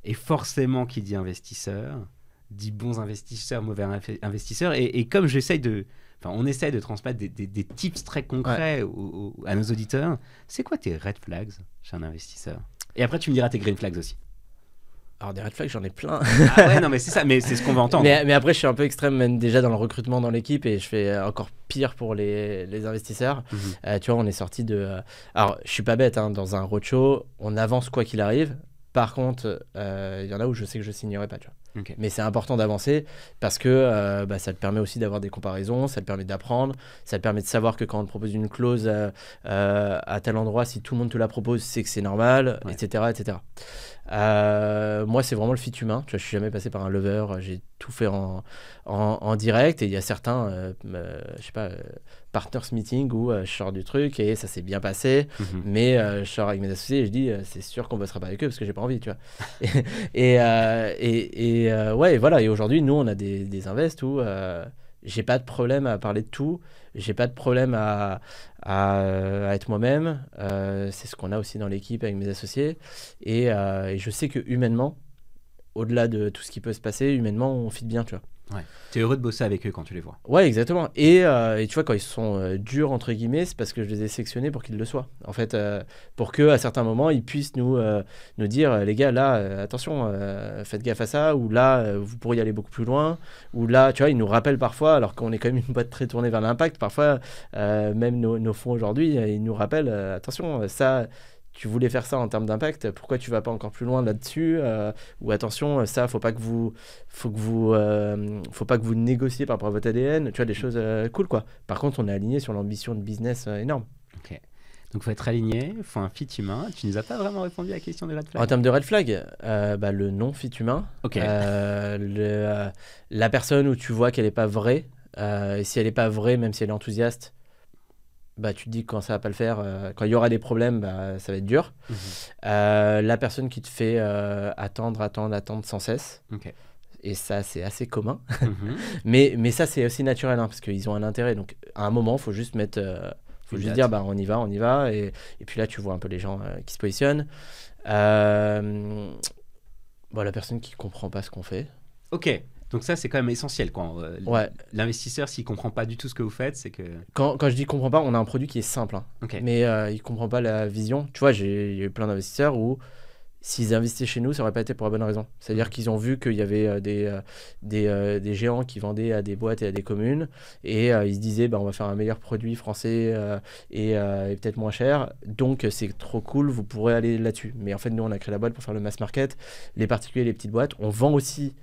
Et forcément, qui dit investisseur, dit bons investisseurs, mauvais investisseurs. Et comme on essaye de transmettre des tips très concrets à nos auditeurs, c'est quoi tes red flags chez un investisseur? Et après, tu me diras tes green flags aussi. Alors des red flags, j'en ai plein. Ah ouais, non, mais c'est ça, mais c'est ce qu'on va entendre. mais après, je suis un peu extrême même déjà dans le recrutement dans l'équipe et je fais encore pire pour les investisseurs. Tu vois, on est sorti de... alors, je suis pas bête, hein, dans un roadshow, on avance quoi qu'il arrive. Par contre, y en a où je sais que je signerai pas, tu vois. Okay. Mais c'est important d'avancer parce que ça te permet aussi d'avoir des comparaisons, ça te permet d'apprendre, ça te permet de savoir que quand on te propose une clause à tel endroit, si tout le monde te la propose, c'est que c'est normal, etc. etc. Moi, c'est vraiment le fit humain. Tu vois, je suis jamais passé par un lever, j'ai tout fait en direct et il y a certains, je sais pas, partners meeting où je sors du truc et ça s'est bien passé, mais je sors avec mes associés et je dis c'est sûr qu'on bossera pas avec eux parce que j'ai pas envie, tu vois. Ouais, voilà. Et aujourd'hui, nous, on a des invests où j'ai pas de problème à parler de tout, j'ai pas de problème à être moi-même. C'est ce qu'on a aussi dans l'équipe avec mes associés. Et je sais que humainement, au-delà de tout ce qui peut se passer, humainement, on fit bien, tu vois. Ouais. T'es heureux de bosser avec eux quand tu les vois. Ouais, exactement. Et tu vois, quand ils sont durs, entre guillemets, c'est parce que je les ai sélectionnés pour qu'ils le soient. En fait, pour qu'à certains moments, ils puissent nous dire, les gars, là, attention, faites gaffe à ça, ou là, vous pourriez aller beaucoup plus loin, ou là, tu vois, ils nous rappellent parfois, alors qu'on est quand même une boîte très tournée vers l'impact, parfois, même nos fonds aujourd'hui, ils nous rappellent, attention, ça... tu voulais faire ça en termes d'impact, pourquoi tu vas pas encore plus loin là-dessus, ou attention, ça, faut pas que vous négociez par rapport à votre ADN, tu vois, des choses cool, quoi. Par contre, on est aligné sur l'ambition de business énorme. Ok. Donc, faut être aligné, faut un fit humain. Tu nous as pas vraiment répondu à la question des red flags. En termes de red flag, le non fit humain. Ok. La personne où tu vois qu'elle est pas vraie, et si elle est pas vraie, même si elle est enthousiaste, tu te dis que quand ça va pas le faire, quand il y aura des problèmes, ça va être dur. La personne qui te fait attendre sans cesse. Okay. Et ça, c'est assez commun. mais ça, c'est aussi naturel, hein, parce qu'ils ont un intérêt. Donc, à un moment, il faut juste mettre... faut juste dire, on y va. Et puis là, tu vois un peu les gens qui se positionnent. La personne qui comprend pas ce qu'on fait. Ok. Donc ça, c'est quand même essentiel, quoi. Ouais. L'investisseur, s'il comprend pas du tout ce que vous faites, c'est que... Quand je dis comprend pas, on a un produit qui est simple. Hein. Okay. Mais il comprend pas la vision. Tu vois, il y a eu plein d'investisseurs où s'ils investissaient chez nous, ça aurait pas été pour la bonne raison. C'est-à-dire qu'ils ont vu qu'il y avait des géants qui vendaient à des boîtes et à des communes et ils se disaient, on va faire un meilleur produit français et peut-être moins cher. Donc, c'est trop cool, vous pourrez aller là-dessus. Mais en fait, nous, on a créé la boîte pour faire le mass market, les particuliers, les petites boîtes. On vend aussi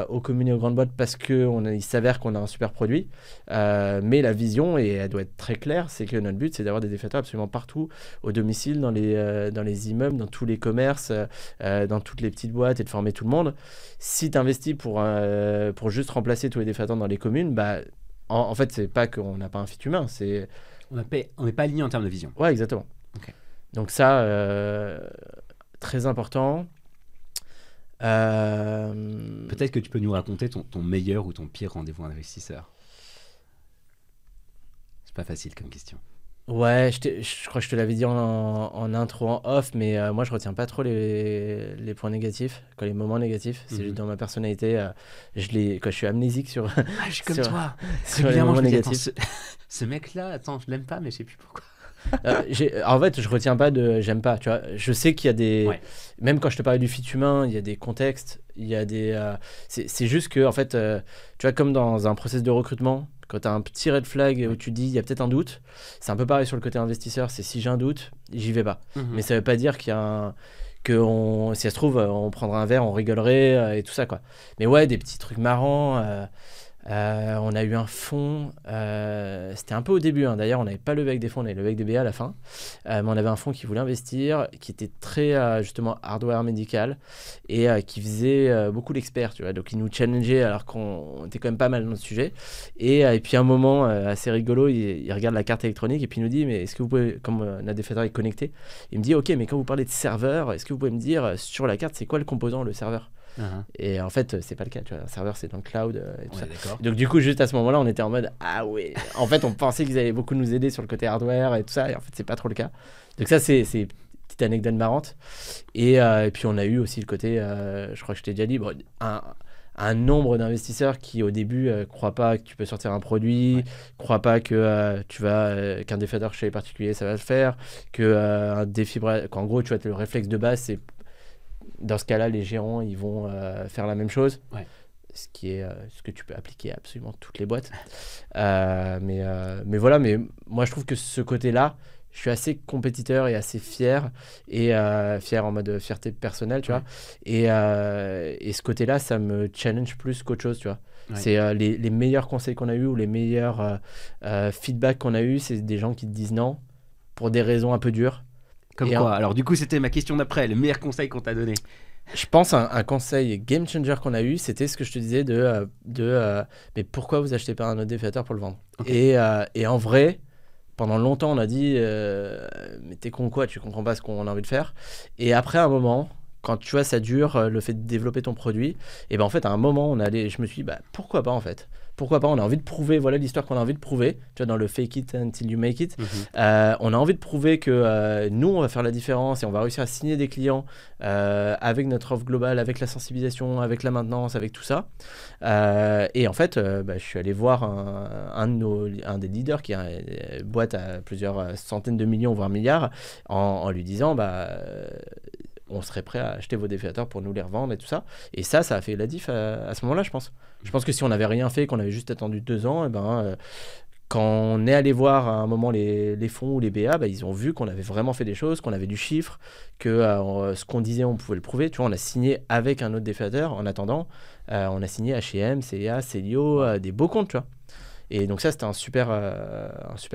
aux communes et aux grandes boîtes parce qu'il s'avère qu'on a un super produit. Mais la vision, et elle doit être très claire, c'est que notre but, c'est d'avoir des déflecteurs absolument partout, au domicile, dans les immeubles, dans tous les commerces, dans toutes les petites boîtes et de former tout le monde. Si tu investis pour juste remplacer tous les déflecteurs dans les communes, en fait, c'est pas qu'on n'a pas un fit humain, c'est... On n'est pas aligné en termes de vision. Ouais, exactement. Okay. Donc ça, très important. Peut-être que tu peux nous raconter ton meilleur ou ton pire rendez-vous investisseur. C'est pas facile comme question. Ouais, je crois que je te l'avais dit en intro, en off, mais moi je retiens pas trop les points négatifs, les moments négatifs. C'est juste dans ma personnalité, quand je suis amnésique sur. Je suis comme toi. Sur les moments négatifs. Ce mec-là, attends, je l'aime pas, mais je sais plus pourquoi. En fait, je retiens pas j'aime pas, tu vois. Je sais qu'il y a des... Ouais. Même quand je te parlais du fit humain, il y a des contextes, il y a des... C'est juste que, en fait, tu vois, comme dans un process de recrutement, quand tu as un petit red flag où tu dis, il y a peut-être un doute, c'est un peu pareil sur le côté investisseur, c'est si j'ai un doute, j'y vais pas. Mais ça veut pas dire qu'il y a si ça se trouve, on prendra un verre, on rigolerait et tout ça, quoi. Mais ouais, des petits trucs marrants... On a eu un fonds, c'était un peu au début, hein. D'ailleurs on n'avait pas levé avec des fonds, on avait levé avec des BA à la fin, mais on avait un fonds qui voulait investir, qui était très justement hardware médical et qui faisait beaucoup l'expert, tu vois, donc il nous challengeait alors qu'on était quand même pas mal dans le sujet, et puis à un moment assez rigolo, il regarde la carte électronique et puis il nous dit mais est-ce que vous pouvez, comme notre défaiteur est connecté, il me dit ok mais quand vous parlez de serveur, est-ce que vous pouvez me dire sur la carte c'est quoi le composant, le serveur? Et en fait, c'est pas le cas, tu vois. Un serveur, c'est dans le cloud et tout ça. D'accord. Donc, du coup, juste à ce moment-là, on était en mode ah ouais. En fait, on pensait qu'ils allaient beaucoup nous aider sur le côté hardware et tout ça. Et en fait, c'est pas trop le cas. Donc, ça, c'est une petite anecdote marrante. Et puis, on a eu aussi le côté, je crois que je t'ai déjà dit, bon, un nombre d'investisseurs qui, au début, croient pas que tu peux sortir un produit, croient pas que qu'un défaiteur chez les particuliers, ça va le faire, un défibrilleur, qu'en gros, tu vois, le réflexe de base, c'est dans ce cas-là, les gérants, ils vont faire la même chose, ce qui est ce que tu peux appliquer à absolument toutes les boîtes. Mais voilà, mais moi, je trouve que ce côté-là, je suis assez compétiteur et assez fier, et fier en mode fierté personnelle, tu vois. Et ce côté-là, ça me challenge plus qu'autre chose, tu vois. C'est les meilleurs conseils qu'on a eus ou les meilleurs feedbacks qu'on a eus, c'est des gens qui te disent non pour des raisons un peu dures. Comme quoi? Alors du coup, c'était ma question d'après, le meilleur conseil qu'on t'a donné. Je pense un conseil game changer qu'on a eu, c'était ce que je te disais mais pourquoi vous achetez pas un autre défiateur pour le vendre? Et en vrai, pendant longtemps, on a dit mais t'es con quoi, tu comprends pas ce qu'on a envie de faire. Et après un moment, quand tu vois ça dure, le fait de développer ton produit, et ben en fait à un moment je me suis dit bah pourquoi pas en fait. Pourquoi pas, on a envie de prouver, voilà l'histoire qu'on a envie de prouver, tu vois, dans le fake it until you make it. On a envie de prouver que nous, on va faire la différence et on va réussir à signer des clients avec notre offre globale, avec la sensibilisation, avec la maintenance, avec tout ça. Et en fait, je suis allé voir un des leaders qui a une boîte à plusieurs centaines de millions, voire milliards, en lui disant, on serait prêt à acheter vos défiateurs pour nous les revendre et tout ça. Et ça a fait la diff à ce moment-là, je pense. Je pense que si on n'avait rien fait, qu'on avait juste attendu 2 ans, quand on est allé voir à un moment les fonds ou les BA, ils ont vu qu'on avait vraiment fait des choses, qu'on avait du chiffre, que ce qu'on disait, on pouvait le prouver. Tu vois, on a signé avec un autre défiateur. En attendant, on a signé H&M, CA, Célio, des beaux comptes, tu vois. Et donc ça, c'était un super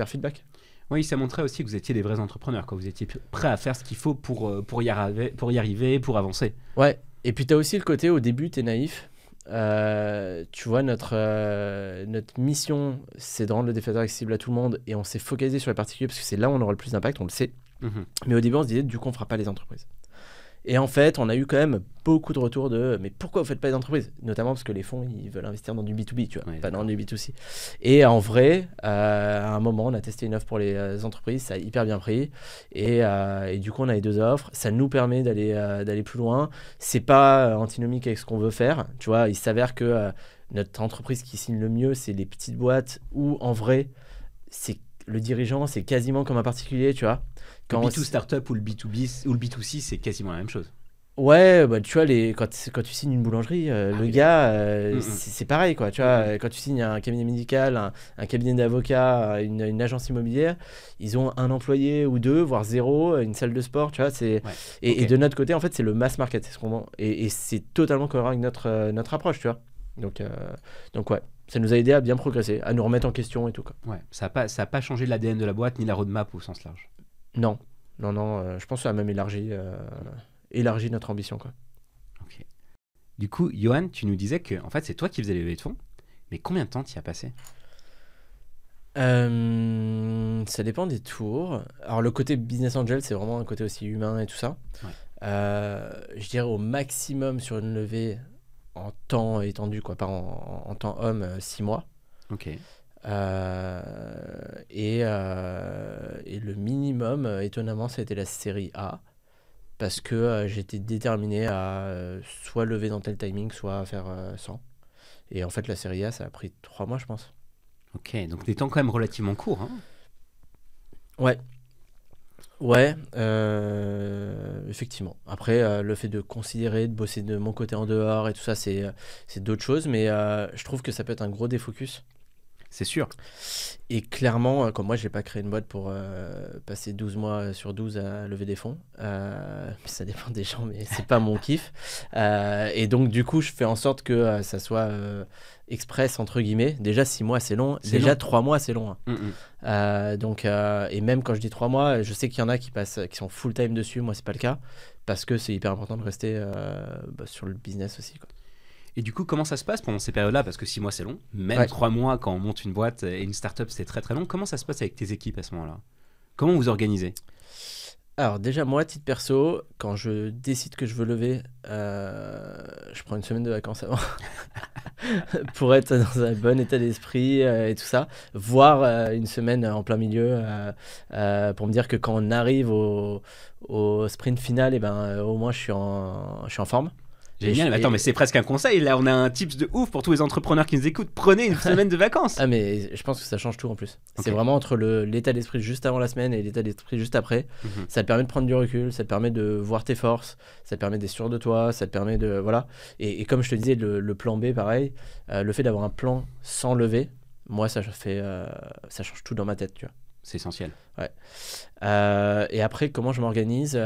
feedback. Oui, ça montrait aussi que vous étiez des vrais entrepreneurs, quoi. Vous étiez prêts à faire ce qu'il faut pour y arriver, pour avancer. Ouais, et puis tu as aussi le côté, au début, tu es naïf. Tu vois, notre mission, c'est de rendre le défiateur accessible à tout le monde, et on s'est focalisé sur les particuliers parce que c'est là où on aura le plus d'impact, on le sait. Mais au début, on se disait, du coup, on fera pas les entreprises. Et en fait, on a eu quand même beaucoup de retours de mais pourquoi vous faites pas les entreprises? Notamment parce que les fonds, ils veulent investir dans du B2B, tu vois, pas dans du B2C. Et en vrai, à un moment, on a testé une offre pour les entreprises, ça a hyper bien pris. Et du coup, on a les 2 offres. Ça nous permet d'aller plus loin. C'est pas antinomique avec ce qu'on veut faire. Tu vois, il s'avère que notre entreprise qui signe le mieux, c'est les petites boîtes où, en vrai, le dirigeant, c'est quasiment comme un particulier, tu vois. Quand le B2 startup ou le B2B ou le B2C, c'est quasiment la même chose. Ouais, tu vois, quand tu signes une boulangerie, le gars, c'est pareil, quoi. Tu vois, quand tu signes un cabinet médical, un cabinet d'avocats, une agence immobilière, ils ont un employé ou 2, voire 0, une salle de sport, tu vois. Et de notre côté, en fait, c'est le mass market. C'est et c'est totalement cohérent avec notre approche, tu vois. Donc ouais, ça nous a aidé à bien progresser, à nous remettre en question et tout, quoi. Ouais, ça a pas changé l'ADN de la boîte ni la roadmap au sens large. Non, je pense que ça a même élargi notre ambition, quoi. Ok. Du coup, Johan, tu nous disais que en fait, c'est toi qui faisais les levées de fonds, mais combien de temps t'y as passé? Ça dépend des tours. Alors, le côté business angel, c'est vraiment un côté aussi humain et tout ça. Je dirais au maximum sur une levée en temps étendu, quoi, pas en temps homme, 6 mois. Ok. Et le minimum, étonnamment, ça a été la série A, parce que j'étais déterminé à soit lever dans tel timing, soit faire 100. Et en fait, la série A, ça a pris 3 mois, je pense. Ok, donc des temps quand même relativement courts, hein. Ouais, effectivement. Après, le fait de considérer, de bosser de mon côté en dehors et tout ça, c'est d'autres choses, mais je trouve que ça peut être un gros défocus. C'est sûr. Et clairement, comme moi, je n'ai pas créé une boîte pour passer 12 mois sur 12 à lever des fonds. Mais ça dépend des gens, mais c'est pas mon kiff. Et donc, du coup, je fais en sorte que ça soit express, entre guillemets. Déjà, 6 mois, c'est long. C'est Déjà, long. 3 mois, c'est long. Mm-mm. Donc, et même quand je dis 3 mois, je sais qu'il y en a qui sont full-time dessus. Moi, c'est pas le cas. Parce que c'est hyper important de rester sur le business aussi, quoi. Et du coup, comment ça se passe pendant ces périodes-là? Parce que 6 mois, c'est long. Même 3 mois, quand on monte une boîte et une startup, c'est très très long. Comment ça se passe avec tes équipes à ce moment-là? Comment vous organisez? Alors déjà, moi, à titre perso, quand je décide que je veux lever, je prends une semaine de vacances avant pour être dans un bon état d'esprit et tout ça. Voire une semaine en plein milieu pour me dire que quand on arrive au sprint final, et ben, au moins je suis en forme. Génial, mais attends, mais c'est presque un conseil. Là, on a un tips de ouf pour tous les entrepreneurs qui nous écoutent. Prenez une semaine de vacances. Ah, mais je pense que ça change tout en plus. Ok. C'est vraiment entre l'état d'esprit juste avant la semaine et l'état d'esprit juste après. Ça te permet de prendre du recul, ça te permet de voir tes forces, ça te permet d'être sûr de toi, ça te permet de... Voilà. Et comme je te disais, le plan B, pareil, le fait d'avoir un plan sans lever, moi, ça change tout dans ma tête, tu vois. C'est essentiel. Ouais. Et après, comment je m'organise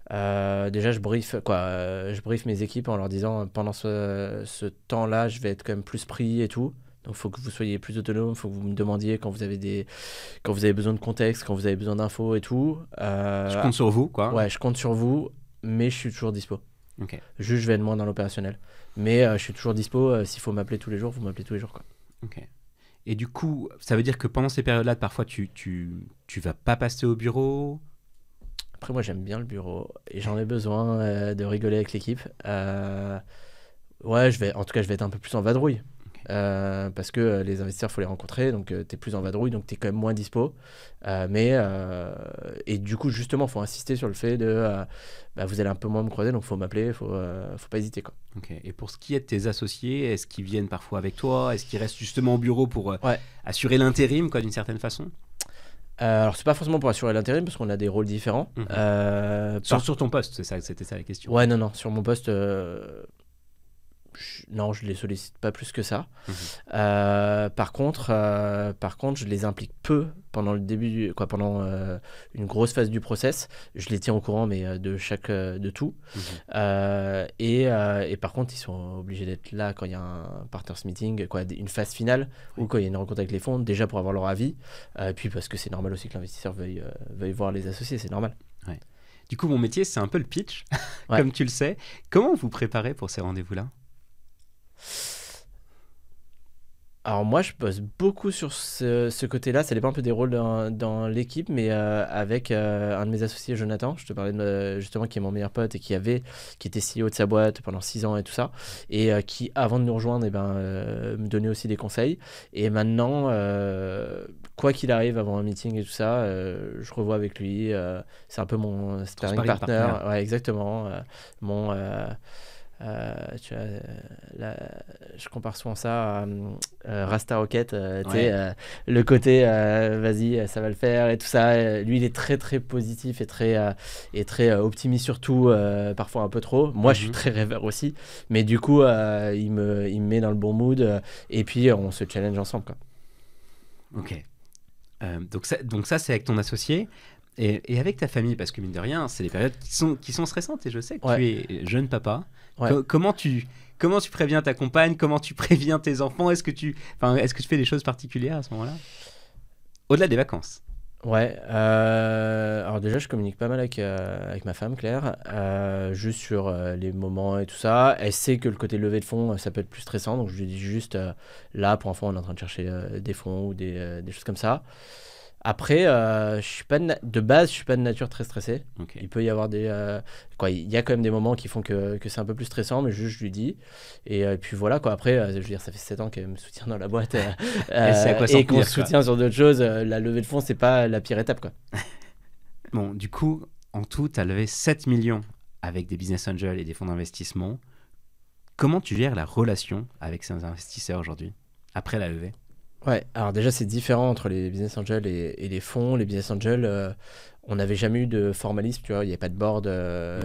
déjà, je briefe mes équipes en leur disant pendant ce temps-là, je vais être quand même plus pris et tout. Donc, il faut que vous soyez plus autonome, il faut que vous me demandiez quand vous avez besoin de contexte, quand vous avez besoin d'infos et tout. Je compte sur vous, quoi. Ouais, je compte sur vous, mais je suis toujours dispo. Ok. Juste, je vais être moins dans l'opérationnel. Mais je suis toujours dispo. S'il faut m'appeler tous les jours, vous m'appelez tous les jours, quoi. Ok. Et du coup, ça veut dire que pendant ces périodes-là, parfois, tu vas pas passer au bureau? Après, moi, j'aime bien le bureau et j'en ai besoin de rigoler avec l'équipe. Ouais, en tout cas, je vais être un peu plus en vadrouille. Parce que les investisseurs, il faut les rencontrer, donc tu es plus en vadrouille, donc tu es quand même moins dispo. Et du coup, justement, il faut insister sur le fait de vous allez un peu moins me croiser, donc il faut m'appeler, il faut pas hésiter, quoi. Ok. Et pour ce qui est de tes associés, est-ce qu'ils viennent parfois avec toi? Est-ce qu'ils restent justement au bureau pour assurer l'intérim, quoi, d'une certaine façon? Alors, c'est pas forcément pour assurer l'intérim, parce qu'on a des rôles différents. Sur ton poste, c'était ça la question. Ouais, non, sur mon poste... Non, je les sollicite pas plus que ça. Par contre, je les implique peu pendant le début, pendant une grosse phase du process. Je les tiens au courant, mais de tout. Et par contre, ils sont obligés d'être là quand il y a un partners meeting, une phase finale, ou quand il y a une rencontre avec les fonds, déjà pour avoir leur avis. Et puis parce que c'est normal aussi que l'investisseur veuille voir les associés, c'est normal. Ouais. Du coup, mon métier, c'est un peu le pitch, Ouais. comme tu le sais. Comment vous préparez pour ces rendez-vous-là? Alors moi, je bosse beaucoup sur ce côté-là. Ça dépend un peu des rôles dans l'équipe, mais avec un de mes associés, Jonathan, je te parlais justement, qui est mon meilleur pote et qui était CEO de sa boîte pendant 6 ans et tout ça, et qui, avant de nous rejoindre, me donnait aussi des conseils. Et maintenant, quoi qu'il arrive avant un meeting et tout ça, je revois avec lui. C'est un peu mon sparring partner. Ouais, exactement. Tu vois, là, je compare souvent ça à Rasta Rocket, le côté vas-y, ça va le faire et tout ça. Lui, il est très très positif et très optimiste surtout, parfois un peu trop. Moi, je suis très rêveur aussi, mais du coup, il me met dans le bon mood et puis on se challenge ensemble, quoi. Ok. Donc ça, c'est avec ton associé. Et avec ta famille, parce que mine de rien, c'est des périodes qui sont stressantes, et je sais que tu es jeune papa. Ouais. Comment tu préviens ta compagne? Comment tu préviens tes enfants? Est-ce que tu fais des choses particulières à ce moment-là? Au-delà des vacances. Ouais, alors déjà je communique pas mal avec ma femme Claire, juste sur les moments et tout ça. Elle sait que le côté levée de fonds ça peut être plus stressant, donc je lui dis juste là pour info on est en train de chercher des fonds ou des choses comme ça. Après, je suis pas de base, je suis pas de nature très stressée. Okay. Il peut y avoir il y a quand même des moments qui font que c'est un peu plus stressant, mais juste je lui dis. Et puis voilà, quoi. Après, je veux dire, ça fait 7 ans qu'elle me soutient dans la boîte et qu'on se soutient sur d'autres choses. La levée de fonds, c'est pas la pire étape, quoi. Bon, du coup, en tout, tu as levé 7 millions avec des business angels et des fonds d'investissement. Comment tu gères la relation avec ces investisseurs aujourd'hui, après la levée? Ouais, alors déjà c'est différent entre les business angels et les fonds. Les business angels, on n'avait jamais eu de formalisme, tu vois, il n'y avait pas de board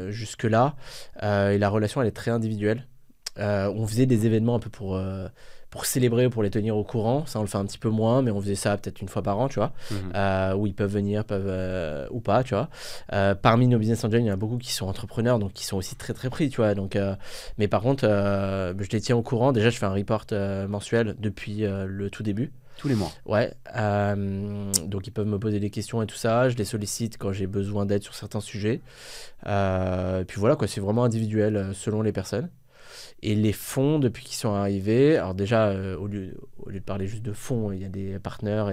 jusque-là. Et la relation elle est très individuelle. On faisait des événements un peu pour célébrer, pour les tenir au courant. Ça, on le fait un petit peu moins, mais on faisait ça peut-être une fois par an, tu vois, où ils peuvent venir, ou pas, tu vois. Parmi nos business angels, il y en a beaucoup qui sont entrepreneurs, donc qui sont aussi très, très pris, tu vois. Donc, mais par contre, je les tiens au courant. Déjà, je fais un report mensuel depuis le tout début. Tous les mois. Ouais. Donc, ils peuvent me poser des questions et tout ça. Je les sollicite quand j'ai besoin d'aide sur certains sujets. Et puis voilà, quoi, c'est vraiment individuel selon les personnes. Et les fonds, depuis qu'ils sont arrivés, alors déjà, au lieu de parler juste de fonds, il y a des partenaires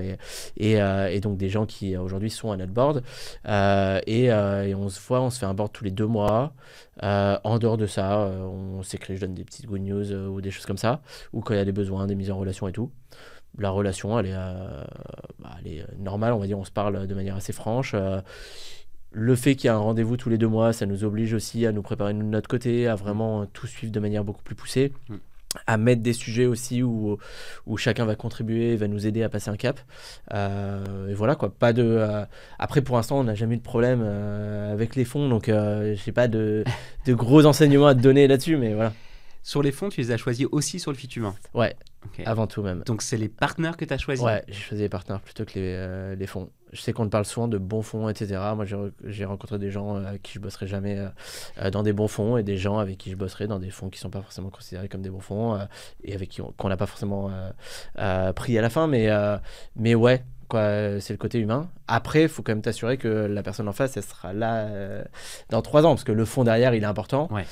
et donc des gens qui aujourd'hui sont à notre board. Et on se voit, on se fait un board tous les 2 mois. En dehors de ça, on s'écrit, je donne des petites good news ou des choses comme ça, ou quand il y a des besoins, des mises en relation et tout. La relation, elle est normale, on va dire, on se parle de manière assez franche. Le fait qu'il y a un rendez-vous tous les 2 mois, ça nous oblige aussi à nous préparer de notre côté, à vraiment tout suivre de manière beaucoup plus poussée, à mettre des sujets aussi où chacun va contribuer, va nous aider à passer un cap. Et voilà, quoi. Pas de, après, pour l'instant, on n'a jamais eu de problème avec les fonds, donc je n'ai pas de gros enseignements à te donner là-dessus, mais voilà. Sur les fonds, tu les as choisis aussi sur le Fit Humain. Ouais, Okay. Avant tout même. Donc c'est les partenaires que tu as choisis. Ouais, j'ai choisi les partenaires plutôt que les fonds. Je sais qu'on te parle souvent de bons fonds, etc. Moi, j'ai rencontré des gens avec qui je bosserai jamais dans des bons fonds et des gens avec qui je bosserai dans des fonds qui ne sont pas forcément considérés comme des bons fonds et avec qui qu'on n'a pas forcément pris à la fin. Mais ouais, quoi, c'est le côté humain. Après, il faut quand même t'assurer que la personne en face, elle sera là dans 3 ans parce que le fonds derrière, il est important. Ouais.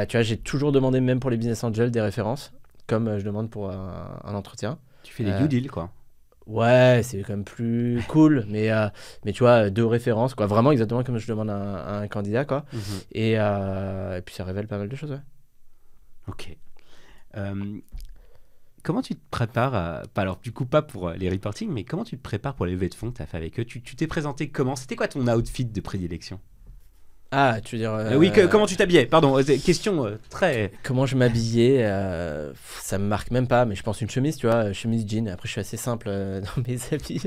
Tu vois, j'ai toujours demandé, même pour les business angels, des références, comme je demande pour un entretien. Tu fais des due deals, quoi. Ouais, c'est quand même plus cool, mais tu vois, 2 références, quoi. Vraiment exactement comme je demande à un candidat, quoi. Et puis ça révèle pas mal de choses, ouais. Ok. Comment tu te prépares alors du coup pas pour les reporting, mais comment tu te prépares pour les levées de fonds que tu as fait avec eux? Tu t'es présenté comment? C'était quoi ton outfit de prédilection? Ah, tu veux dire... Oui, comment tu t'habillais? Pardon, question très... Comment je m'habillais, ça me marque même pas, mais je pense une chemise, tu vois, chemise jean. Après, je suis assez simple dans mes habits.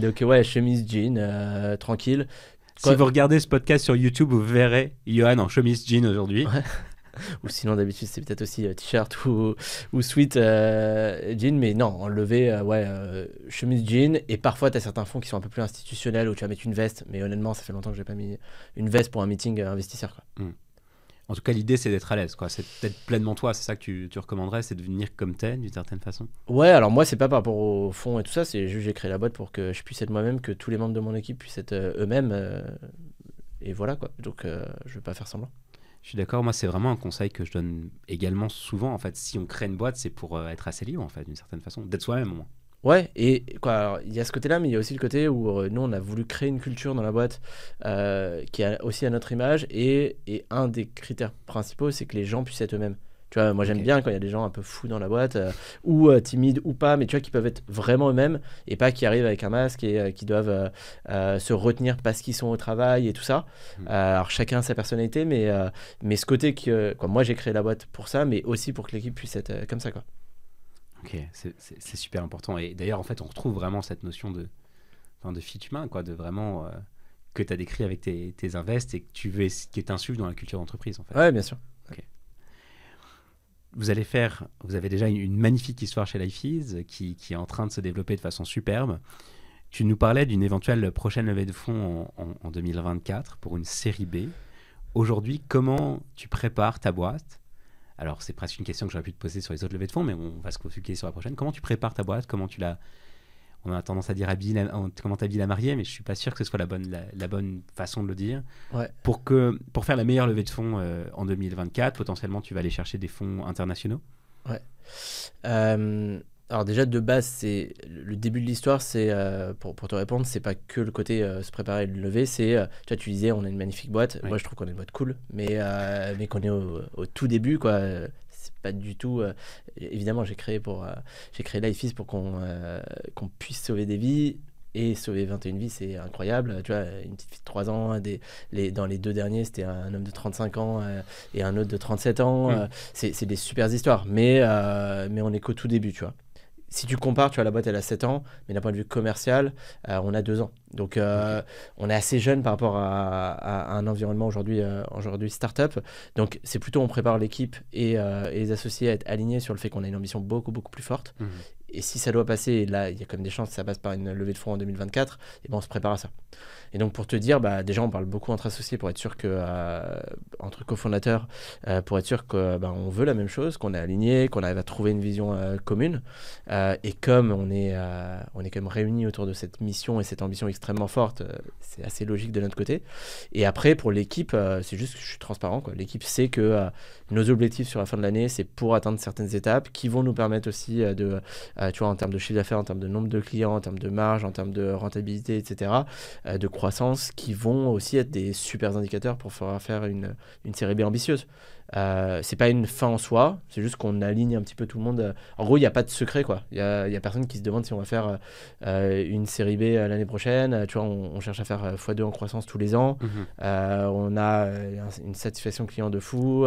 Donc ouais, chemise jean, tranquille. Si vous regardez ce podcast sur YouTube, vous verrez Johan en chemise jean aujourd'hui. Ouais. Ou sinon, d'habitude, c'est peut-être aussi t-shirt ou sweat jean. Mais non, en levée, chemise jean. Et parfois, tu as certains fonds qui sont un peu plus institutionnels où tu vas mettre une veste. Mais honnêtement, ça fait longtemps que je n'ai pas mis une veste pour un meeting investisseur, quoi. En tout cas, l'idée, c'est d'être à l'aise, quoi. C'est d'être pleinement toi. C'est ça que tu recommanderais, c'est de venir comme t'es, d'une certaine façon. Ouais, alors moi, c'est pas par rapport au fonds et tout ça. C'est juste j'ai créé la boîte pour que je puisse être moi-même, que tous les membres de mon équipe puissent être eux-mêmes. Et voilà, quoi. Donc, je vais pas faire semblant. Je suis d'accord, moi c'est vraiment un conseil que je donne également souvent. En fait, si on crée une boîte, c'est pour être assez libre, en fait, d'une certaine façon, d'être soi-même au moins. Ouais, et quoi, il y a ce côté-là, mais il y a aussi le côté où nous, on a voulu créer une culture dans la boîte qui est aussi à notre image. Et un des critères principaux, c'est que les gens puissent être eux-mêmes. Tu vois, moi j'aime bien quand il y a des gens un peu fous dans la boîte, ou timides ou pas, mais tu vois, qui peuvent être vraiment eux-mêmes et pas qui arrivent avec un masque et qui doivent se retenir parce qu'ils sont au travail et tout ça. Alors chacun a sa personnalité, mais ce côté que moi j'ai créé la boîte pour ça, mais aussi pour que l'équipe puisse être comme ça, quoi. Ok, c'est super important. Et d'ailleurs, en fait, on retrouve vraiment cette notion de fit humain, quoi, de vraiment que tu as décrit avec tes invests et que tu veux qui t'insuffle dans la culture d'entreprise, en fait. Ouais, bien sûr. Okay. Vous avez déjà une magnifique histoire chez Lifeease qui est en train de se développer de façon superbe. Tu nous parlais d'une éventuelle prochaine levée de fonds en 2024 pour une série B. Aujourd'hui, comment tu prépares ta boîte? Alors, c'est presque une question que j'aurais pu te poser sur les autres levées de fonds, mais on va se consulter sur la prochaine. Comment tu prépares ta boîte? Comment tu l'as... On a tendance à dire comment t'habilles la mariée, mais je suis pas sûr que ce soit la bonne façon de le dire. Ouais. Pour faire la meilleure levée de fonds en 2024, potentiellement, tu vas aller chercher des fonds internationaux. Ouais. Alors déjà, de base, c'est le début de l'histoire, c'est pour te répondre, c'est pas que le côté se préparer à une levée, c'est, tu disais, on a une magnifique boîte. Oui. Moi, je trouve qu'on a une boîte cool, mais qu'on est au tout début, quoi. C'est pas du tout... évidemment, j'ai créé Lifeease pour qu'on puisse sauver des vies. Et sauver 21 vies, c'est incroyable. Tu vois, une petite fille de 3 ans, dans les 2 derniers, c'était un homme de 35 ans et un autre de 37 ans. C'est des super histoires, mais on est qu'au tout début, tu vois. Si tu compares, tu vois, la boîte, elle a 7 ans, mais d'un point de vue commercial, on a 2 ans. Donc, on est assez jeune par rapport à un environnement aujourd'hui startup. Donc, c'est plutôt on prépare l'équipe et les associés à être alignés sur le fait qu'on a une ambition beaucoup, beaucoup plus forte. Et si ça doit passer, et là, il y a quand même des chances que ça passe par une levée de fonds en 2024, et ben on se prépare à ça. Et donc, pour te dire, déjà, on parle beaucoup entre associés pour être sûr que, entre cofondateurs, pour être sûr qu'on veut la même chose, qu'on est aligné, qu'on arrive à trouver une vision commune. Et comme on est quand même réunis autour de cette mission et cette ambition extrêmement forte, c'est assez logique de notre côté. Et après, pour l'équipe, c'est juste que je suis transparent, quoi. L'équipe sait que nos objectifs sur la fin de l'année, c'est pour atteindre certaines étapes qui vont nous permettre aussi tu vois, en termes de chiffre d'affaires, en termes de nombre de clients, en termes de marge, en termes de rentabilité, etc., de croissance, qui vont aussi être des super indicateurs pour faire une série B ambitieuse. C'est pas une fin en soi, c'est juste qu'on aligne un petit peu tout le monde. En gros, il n'y a pas de secret, quoi. Il y a personne qui se demande si on va faire une série B l'année prochaine. Tu vois, on cherche à faire x2 en croissance tous les ans. On a une satisfaction client de fou.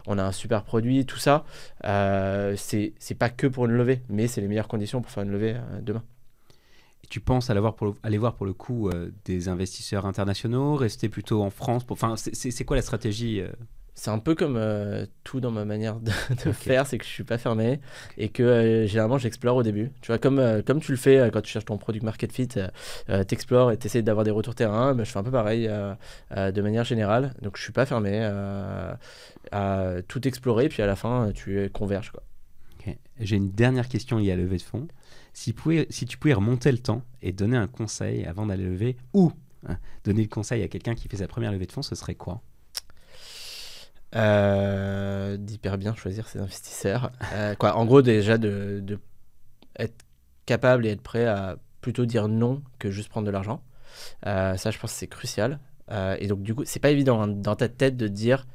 On a un super produit, tout ça. C'est pas que pour une levée, mais c'est les meilleures conditions pour faire une levée demain. Et tu penses aller voir pour le coup des investisseurs internationaux, rester plutôt en France Enfin, c'est quoi la stratégie C'est un peu comme tout dans ma manière de faire, c'est que je suis pas fermé et que généralement j'explore au début. Tu vois, comme tu le fais quand tu cherches ton product market fit, t'explores et t'essaies d'avoir des retours terrain. Je fais un peu pareil de manière générale. Donc je suis pas fermé à tout explorer, puis à la fin tu converges, quoi. Okay. J'ai une dernière question liée à la levée de fonds. Si tu pouvais remonter le temps et donner un conseil avant d'aller lever, ou donner le conseil à quelqu'un qui fait sa première levée de fonds, ce serait quoi ? D'hyper bien choisir ses investisseurs. En gros, déjà de être capable et être prêt à plutôt dire non que juste prendre de l'argent. Ça, je pense que c'est crucial. Et donc, du coup, c'est pas évident dans ta tête de dire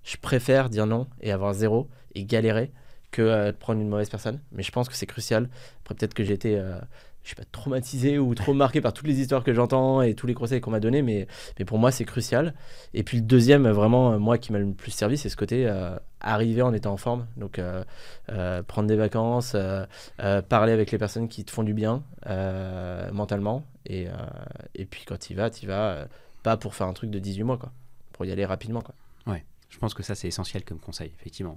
je préfère dire non et avoir zéro et galérer que de prendre une mauvaise personne. Mais je pense que c'est crucial. Après, peut-être que j'ai été je sais pas, traumatisé ou trop marqué par toutes les histoires que j'entends et tous les conseils qu'on m'a donnés, mais pour moi, c'est crucial. Et puis le deuxième, vraiment, moi, qui m'a le plus servi, c'est ce côté arriver en étant en forme. Donc, prendre des vacances, parler avec les personnes qui te font du bien mentalement. Et puis quand tu y vas pas pour faire un truc de 18 mois, quoi. Pour y aller rapidement, quoi. Ouais, je pense que ça, c'est essentiel comme conseil, effectivement.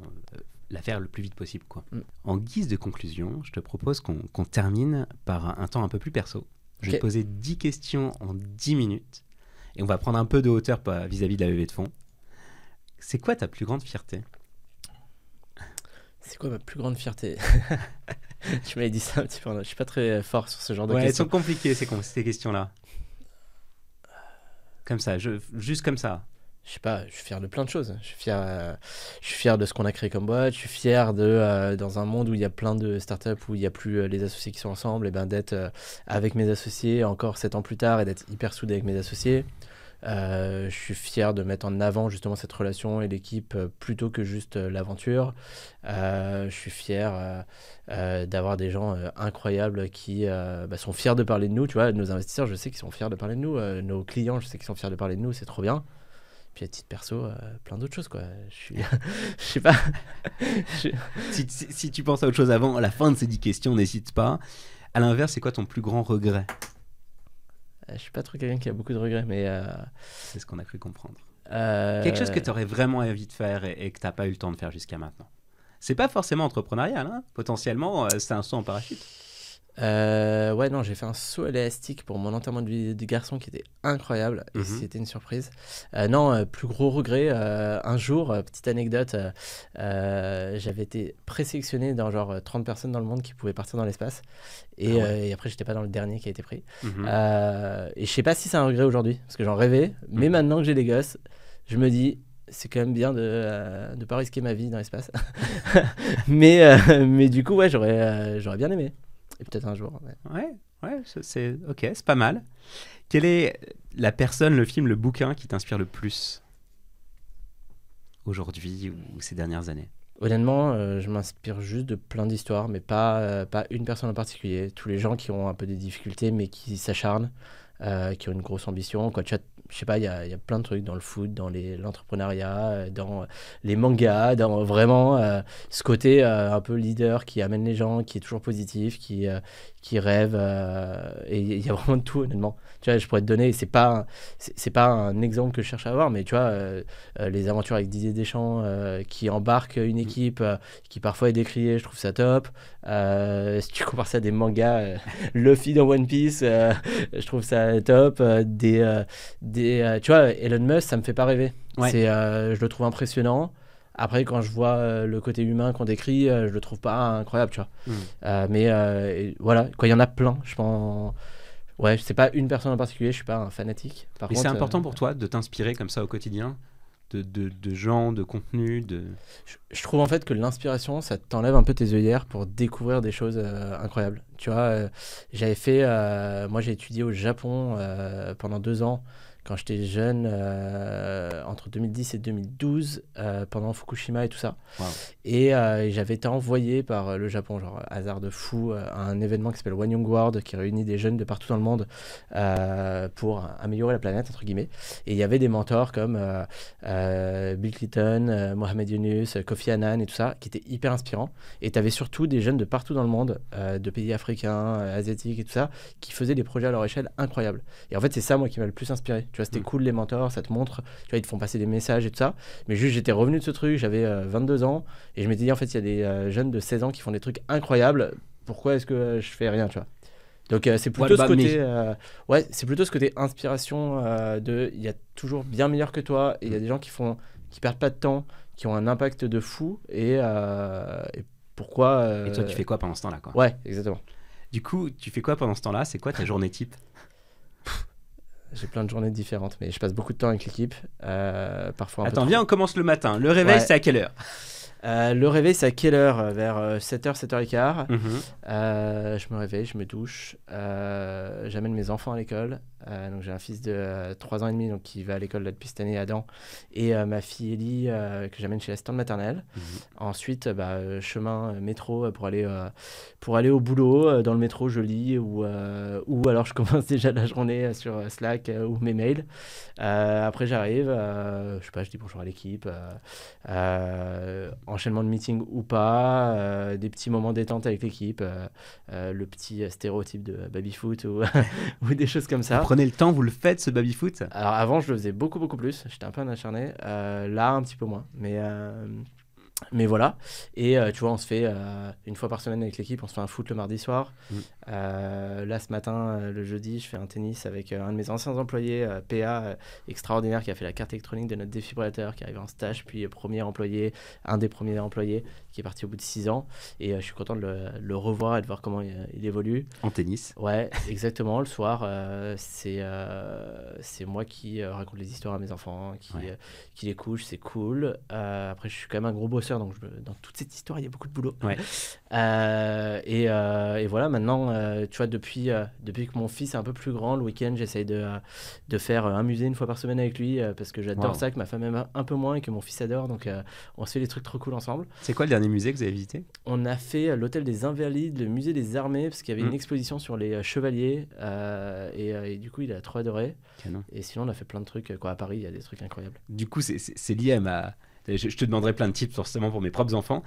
La faire le plus vite possible, quoi. En guise de conclusion, je te propose qu'on termine par un temps un peu plus perso. Je vais te poser 10 questions en 10 minutes et on va prendre un peu de hauteur vis-à-vis de la levée de fonds. C'est quoi ta plus grande fierté ? C'est quoi ma plus grande fierté ? Tu m'avais dit ça un petit peu. Je suis pas très fort sur ce genre de questions. questions. Elles sont compliquées, ces questions-là. Comme ça, juste comme ça. Je sais pas, je suis fier de plein de choses. Je suis fier de ce qu'on a créé comme boîte. Je suis fier de, dans un monde où il y a plein de startups, où il n'y a plus les associés qui sont ensemble, et d'être avec mes associés encore 7 ans plus tard et d'être hyper soudé avec mes associés. Je suis fier de mettre en avant justement cette relation et l'équipe plutôt que juste l'aventure. Je suis fier d'avoir des gens incroyables qui sont fiers de parler de nous. Tu vois, nos investisseurs, je sais qu'ils sont fiers de parler de nous. Nos clients, je sais qu'ils sont fiers de parler de nous. C'est trop bien. Puis à titre perso, plein d'autres choses, quoi. Je sais pas. Si tu penses à autre chose avant, à la fin de ces 10 questions, n'hésite pas. À l'inverse, c'est quoi ton plus grand regret ? Je suis pas trop quelqu'un qui a beaucoup de regrets, mais... C'est ce qu'on a cru comprendre. Quelque chose que tu aurais vraiment envie de faire et que tu n'as pas eu le temps de faire jusqu'à maintenant. C'est pas forcément entrepreneurial, hein. Potentiellement, c'est un saut en parachute. Ouais, non, j'ai fait un saut élastique pour mon enterrement de garçon qui était incroyable et c'était une surprise. Non, plus gros regret, un jour, petite anecdote, j'avais été présélectionné dans genre 30 personnes dans le monde qui pouvaient partir dans l'espace et après j'étais pas dans le dernier qui a été pris. Et je sais pas si c'est un regret aujourd'hui parce que j'en rêvais, mais maintenant que j'ai des gosses, je me dis c'est quand même bien de pas risquer ma vie dans l'espace. mais du coup, ouais, j'aurais bien aimé. Et peut-être un jour. Ouais, c'est ok, c'est pas mal. Quelle est la personne, le film, le bouquin qui t'inspire le plus aujourd'hui ou ces dernières années ? Honnêtement, je m'inspire juste de plein d'histoires, mais pas une personne en particulier. Tous les gens qui ont un peu des difficultés, mais qui s'acharnent, qui ont une grosse ambition. Quand tu as, je sais pas, il y a plein de trucs dans le foot, dans l'entrepreneuriat, dans les mangas, dans vraiment ce côté un peu leader qui amène les gens, qui est toujours positif, qui qui rêvent. Et il y a vraiment de tout, honnêtement. Tu vois, je pourrais te donner, c'est pas un exemple que je cherche à avoir, mais tu vois, les aventures avec Didier Deschamps qui embarque une équipe qui parfois est décriée, je trouve ça top. Si tu compares ça à des mangas, Luffy dans One Piece, je trouve ça top. Tu vois, Elon Musk, ça me fait pas rêver. Ouais. Je le trouve impressionnant. Après, quand je vois le côté humain qu'on décrit, je le trouve pas incroyable, tu vois. Mais voilà, quoi, il y en a plein, je pense. Ouais, c'est pas une personne en particulier, je suis pas un fanatique. Par Et contre, c'est important pour toi de t'inspirer comme ça au quotidien de gens, de contenus, je trouve en fait que l'inspiration, ça t'enlève un peu tes œillères pour découvrir des choses incroyables. Tu vois, moi j'ai étudié au Japon pendant 2 ans. Quand j'étais jeune, entre 2010 et 2012, pendant Fukushima et tout ça. Wow. Et j'avais été envoyé par le Japon, genre hasard de fou, à un événement qui s'appelle One Young World, qui réunit des jeunes de partout dans le monde pour améliorer la planète, entre guillemets. Et il y avait des mentors comme Bill Clinton, Mohamed Yunus, Kofi Annan et tout ça, qui étaient hyper inspirants. Et tu avais surtout des jeunes de partout dans le monde, de pays africains, asiatiques et tout ça, qui faisaient des projets à leur échelle incroyables. Et en fait, c'est ça, moi, qui m'a le plus inspiré. Tu vois, c'était cool, les mentors, ça te montre, tu vois, ils te font passer des messages et tout ça. Mais juste, j'étais revenu de ce truc, j'avais 22 ans, et je m'étais dit, en fait, il y a des jeunes de 16 ans qui font des trucs incroyables, pourquoi est-ce que je fais rien, tu vois. Donc, c'est plutôt ce côté, c'est plutôt ce côté inspiration il y a toujours bien meilleur que toi, et il y a des gens qui perdent pas de temps, qui ont un impact de fou, et pourquoi... Et toi, tu fais quoi pendant ce temps-là, quoi? Ouais, exactement. Du coup, tu fais quoi pendant ce temps-là? C'est quoi ta journée type? J'ai plein de journées différentes, mais je passe beaucoup de temps avec l'équipe. Parfois Attends, viens, on commence le matin. Le réveil, c'est à quelle heure? Le réveil, c'est à quelle heure? Vers 7h, 7h15. Je me réveille, je me douche. J'amène mes enfants à l'école. Donc j'ai un fils de 3 ans et demi donc, qui va à l'école là, depuis cette année à Adam. Et ma fille Ellie, que j'amène chez l'assistante maternelle. Ensuite, chemin métro pour aller au boulot. Dans le métro, je lis ou alors je commence déjà la journée sur Slack ou mes mails. Après, j'arrive. Je sais pas, je dis bonjour à l'équipe. Enchaînement de meeting ou pas, des petits moments détente avec l'équipe, le petit stéréotype de baby-foot ou, ou des choses comme ça. Vous prenez le temps, vous le faites ce baby-foot? Alors avant, je le faisais beaucoup plus, j'étais un peu un acharné, là un petit peu moins, mais voilà. Et tu vois, on se fait une fois par semaine avec l'équipe, on se fait un foot le mardi soir. Là, ce matin, le jeudi, je fais un tennis avec un de mes anciens employés, PA, extraordinaire, qui a fait la carte électronique de notre défibrillateur, qui arrive en stage, puis un des premiers employés, qui est parti au bout de 6 ans. Et je suis content de le revoir et de voir comment il évolue. En tennis? Ouais, exactement. Le soir, c'est moi qui raconte les histoires à mes enfants, qui les couche, c'est cool. Après, je suis quand même un gros bosseur, donc dans toute cette histoire, il y a beaucoup de boulot. Ouais. Et voilà, maintenant, tu vois, depuis que mon fils est un peu plus grand, le week-end, j'essaye de faire un musée une fois par semaine avec lui, parce que j'adore ça, que ma femme aime un peu moins et que mon fils adore, donc on se fait des trucs trop cool ensemble. C'est quoi le dernier musée que vous avez visité? On a fait l'hôtel des Invalides, le musée des armées, parce qu'il y avait une exposition sur les chevaliers, et du coup, il a trop adoré. Canon. Et sinon, on a fait plein de trucs, à Paris, il y a des trucs incroyables. Du coup, c'est lié à ma... Je te demanderai plein de tips forcément pour mes propres enfants.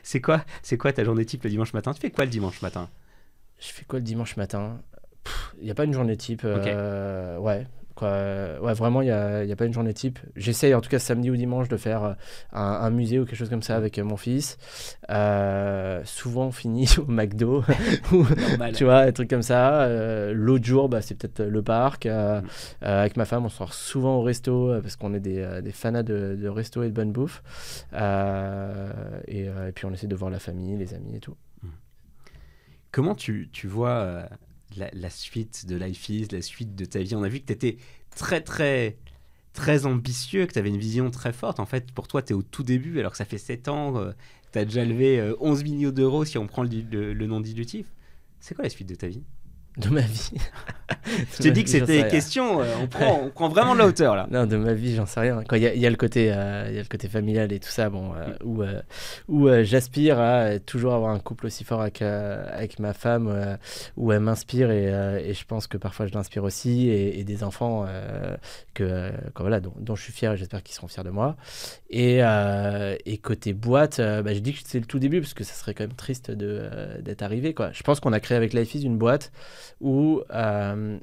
C'est quoi ta journée type le dimanche matin? Tu fais quoi le dimanche matin? Je fais quoi le dimanche matin? Il n'y a pas une journée type. Ouais, vraiment, il n'y a pas une journée type. J'essaye, en tout cas, samedi ou dimanche, de faire un musée ou quelque chose comme ça avec mon fils. Souvent, on finit au McDo, ou, tu vois, des trucs comme ça. L'autre jour, c'est peut-être le parc. Avec ma femme, on sort souvent au resto parce qu'on est des fanats de resto et de bonne bouffe. Et puis, on essaie de voir la famille, les amis et tout. Comment tu vois... La suite de Life is, la suite de ta vie? On a vu que tu étais très, très, très ambitieux, que tu avais une vision très forte. En fait, pour toi, tu es au tout début, alors que ça fait 7 ans, tu as déjà levé 11 millions d'euros si on prend le non dilutif. C'est quoi la suite de ta vie? De ma vie. Je t'ai dit que c'était des questions, on prend vraiment de la hauteur là. Non, de ma vie, j'en sais rien. Quand il y a le côté familial et tout ça, bon, où j'aspire à toujours avoir un couple aussi fort avec ma femme, où elle m'inspire et je pense que parfois je l'inspire aussi, et des enfants voilà, dont je suis fier et j'espère qu'ils seront fiers de moi. Et côté boîte, je dis que c'est le tout début parce que ça serait quand même triste d'être arrivé, quoi. Je pense qu'on a créé avec Life is une boîte où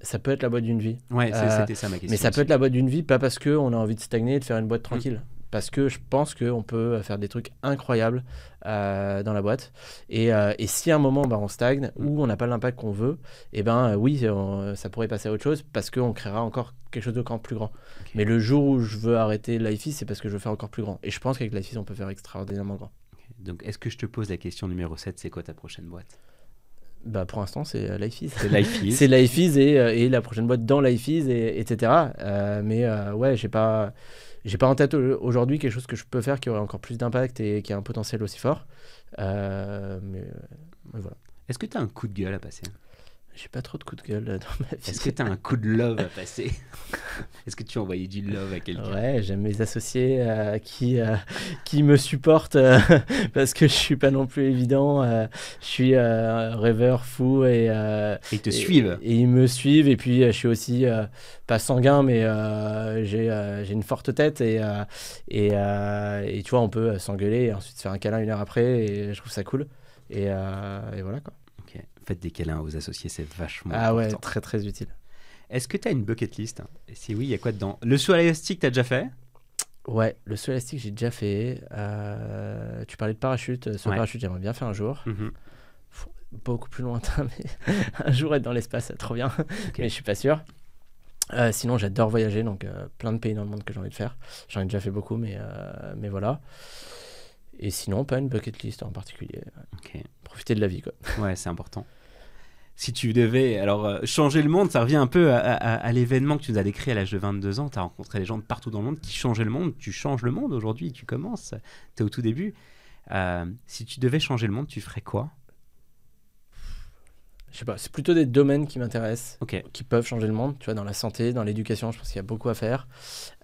ça peut être la boîte d'une vie. Ouais, c'était ça ma question. Mais ça peut être la boîte d'une vie, pas parce qu'on a envie de stagner et de faire une boîte tranquille. Parce que je pense qu'on peut faire des trucs incroyables dans la boîte. Et si à un moment on stagne ou on n'a pas l'impact qu'on veut, oui, ça pourrait passer à autre chose parce qu'on créera encore quelque chose de plus grand. Okay. Mais le jour où je veux arrêter Life is, c'est parce que je veux faire encore plus grand. Et je pense qu'avec Life is, on peut faire extraordinairement grand. Okay. Donc, est-ce que je te pose la question numéro 7, c'est quoi ta prochaine boîte ? Pour l'instant, c'est Life is. C'est Life is. C'est Life is et la prochaine boîte dans Life is, etc. Ouais, j'ai pas en tête aujourd'hui quelque chose que je peux faire qui aurait encore plus d'impact et qui a un potentiel aussi fort. Mais voilà. Est-ce que tu as un coup de gueule à passer ? J'ai pas trop de coups de gueule dans ma vie. Est-ce que tu as un coup de love à passer ? Est-ce que tu as envoyé du love à quelqu'un ? Ouais, j'aime mes associés qui me supportent parce que je suis pas non plus évident. Je suis rêveur, fou et ils te suivent. Et ils me suivent. Et puis je suis aussi pas sanguin, mais j'ai une forte tête et tu vois, on peut s'engueuler et ensuite se faire un câlin 1 heure après et je trouve ça cool. Et voilà, quoi. Faites des câlins aux associés, c'est vachement important. Ouais, très très utile. Est-ce que tu as une bucket list ? Et si oui, il y a quoi dedans ? Le saut à l'élastique, tu as déjà fait ? Ouais, le saut à l'élastique, j'ai déjà fait. Tu parlais de parachute. Parachute, j'aimerais bien faire un jour. Beaucoup plus lointain, mais un jour être dans l'espace, c'est trop bien. Okay. Mais je suis pas sûr. Sinon, j'adore voyager, donc plein de pays dans le monde que j'ai envie de faire. J'en ai déjà fait beaucoup, mais voilà. Et sinon, pas une bucket list en particulier. Okay. Profiter de la vie, quoi. Ouais, c'est important. Si tu devais changer le monde, ça revient un peu à l'événement que tu nous as décrit à l'âge de 22 ans. Tu as rencontré des gens de partout dans le monde qui changeaient le monde. Tu changes le monde aujourd'hui, tu commences. Tu es au tout début. Si tu devais changer le monde, tu ferais quoi ? Je sais pas, c'est plutôt des domaines qui m'intéressent, okay. qui peuvent changer le monde. Tu vois, dans la santé, dans l'éducation, je pense qu'il y a beaucoup à faire.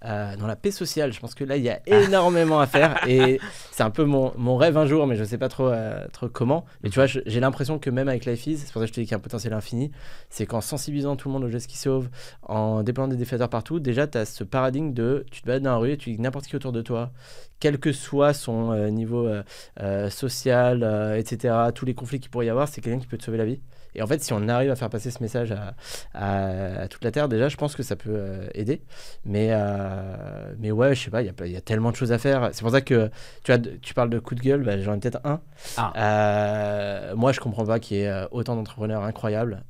Dans la paix sociale, je pense que là, il y a énormément à faire. Et c'est un peu mon rêve un jour, mais je sais pas trop comment. Mais tu vois, j'ai l'impression que même avec Life is, c'est pour ça que je te dis qu'il y a un potentiel infini, c'est qu'en sensibilisant tout le monde aux gestes qui sauvent, en déployant des déflecteurs partout, déjà, tu as ce paradigme de tu te balades dans la rue et tu dis n'importe qui autour de toi, quel que soit son niveau social, etc., tous les conflits qu'il pourrait y avoir, c'est quelqu'un qui peut te sauver la vie. Et en fait, si on arrive à faire passer ce message à toute la Terre, déjà, je pense que ça peut aider. Mais ouais, je sais pas, il y a tellement de choses à faire. C'est pour ça que tu parles de coup de gueule, j'en ai peut-être un. Moi, je comprends pas qu'il y ait autant d'entrepreneurs incroyables,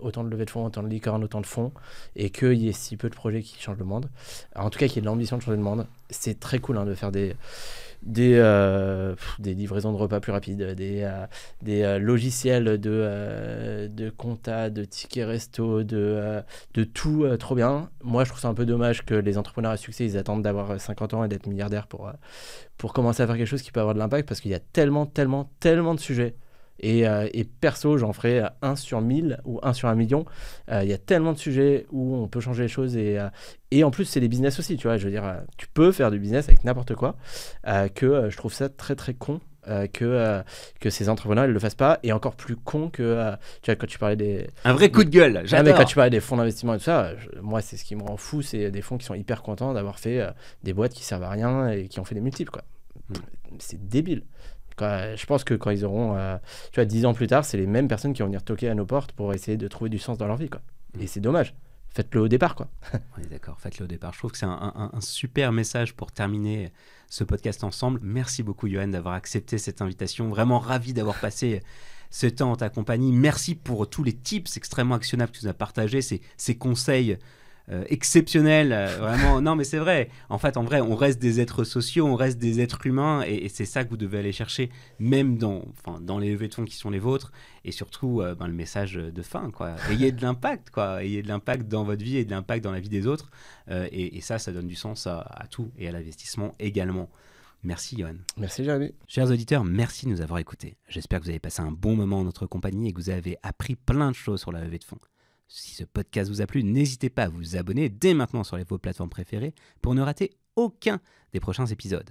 autant de levées de fonds, autant de licornes, autant de fonds, et qu'il y ait si peu de projets qui changent le monde. Alors, en tout cas, qu'il y ait de l'ambition de changer le monde. C'est très cool de faire des livraisons de repas plus rapides, des logiciels de compta, de tickets resto, de tout trop bien. Moi, je trouve ça un peu dommage que les entrepreneurs à succès, ils attendent d'avoir 50 ans et d'être milliardaires pour commencer à faire quelque chose qui peut avoir de l'impact, parce qu'il y a tellement de sujets. Et perso, j'en ferai 1 sur 1000 ou 1 sur 1 million. Il y a tellement de sujets où on peut changer les choses et en plus, c'est des business aussi, tu vois. Je veux dire, tu peux faire du business avec n'importe quoi, que je trouve ça très très con que ces entrepreneurs ne le fassent pas, et encore plus con que tu vois, quand tu parlais des... Un vrai coup de gueule, j'adore. Mais quand tu parlais des fonds d'investissement et tout ça, moi, c'est ce qui me rend fou, c'est des fonds qui sont hyper contents d'avoir fait des boîtes qui servent à rien et qui ont fait des multiples, quoi. C'est débile. Je pense que quand ils auront, tu vois, 10 ans plus tard, c'est les mêmes personnes qui vont venir toquer à nos portes pour essayer de trouver du sens dans leur vie, quoi. Et c'est dommage. Faites-le au départ, quoi. On est d'accord, faites-le au départ. Je trouve que c'est un super message pour terminer ce podcast ensemble. Merci beaucoup, Johan, d'avoir accepté cette invitation. Vraiment ravi d'avoir passé ce temps en ta compagnie. Merci pour tous les tips extrêmement actionnables que tu nous as partagés, ces conseils exceptionnel, vraiment. Non, mais c'est vrai. En vrai, on reste des êtres sociaux, on reste des êtres humains, et c'est ça que vous devez aller chercher, même dans les levées de fonds qui sont les vôtres, et surtout le message de fin, quoi. Ayez de l'impact, quoi. Ayez de l'impact dans votre vie et de l'impact dans la vie des autres, et ça donne du sens à tout, et à l'investissement également. Merci Johan. Merci Jérémy. Chers auditeurs, merci de nous avoir écoutés. J'espère que vous avez passé un bon moment en notre compagnie et que vous avez appris plein de choses sur la levée de fonds. Si ce podcast vous a plu, n'hésitez pas à vous abonner dès maintenant sur vos plateformes préférées pour ne rater aucun des prochains épisodes.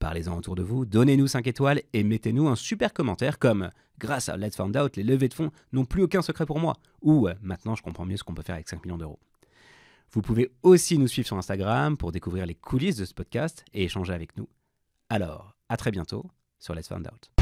Parlez-en autour de vous, donnez-nous 5 étoiles et mettez-nous un super commentaire comme « Grâce à Let's Found Out, les levées de fonds n'ont plus aucun secret pour moi » ou « Maintenant je comprends mieux ce qu'on peut faire avec 5 millions d'euros ». Vous pouvez aussi nous suivre sur Instagram pour découvrir les coulisses de ce podcast et échanger avec nous. Alors, à très bientôt sur Let's Found Out.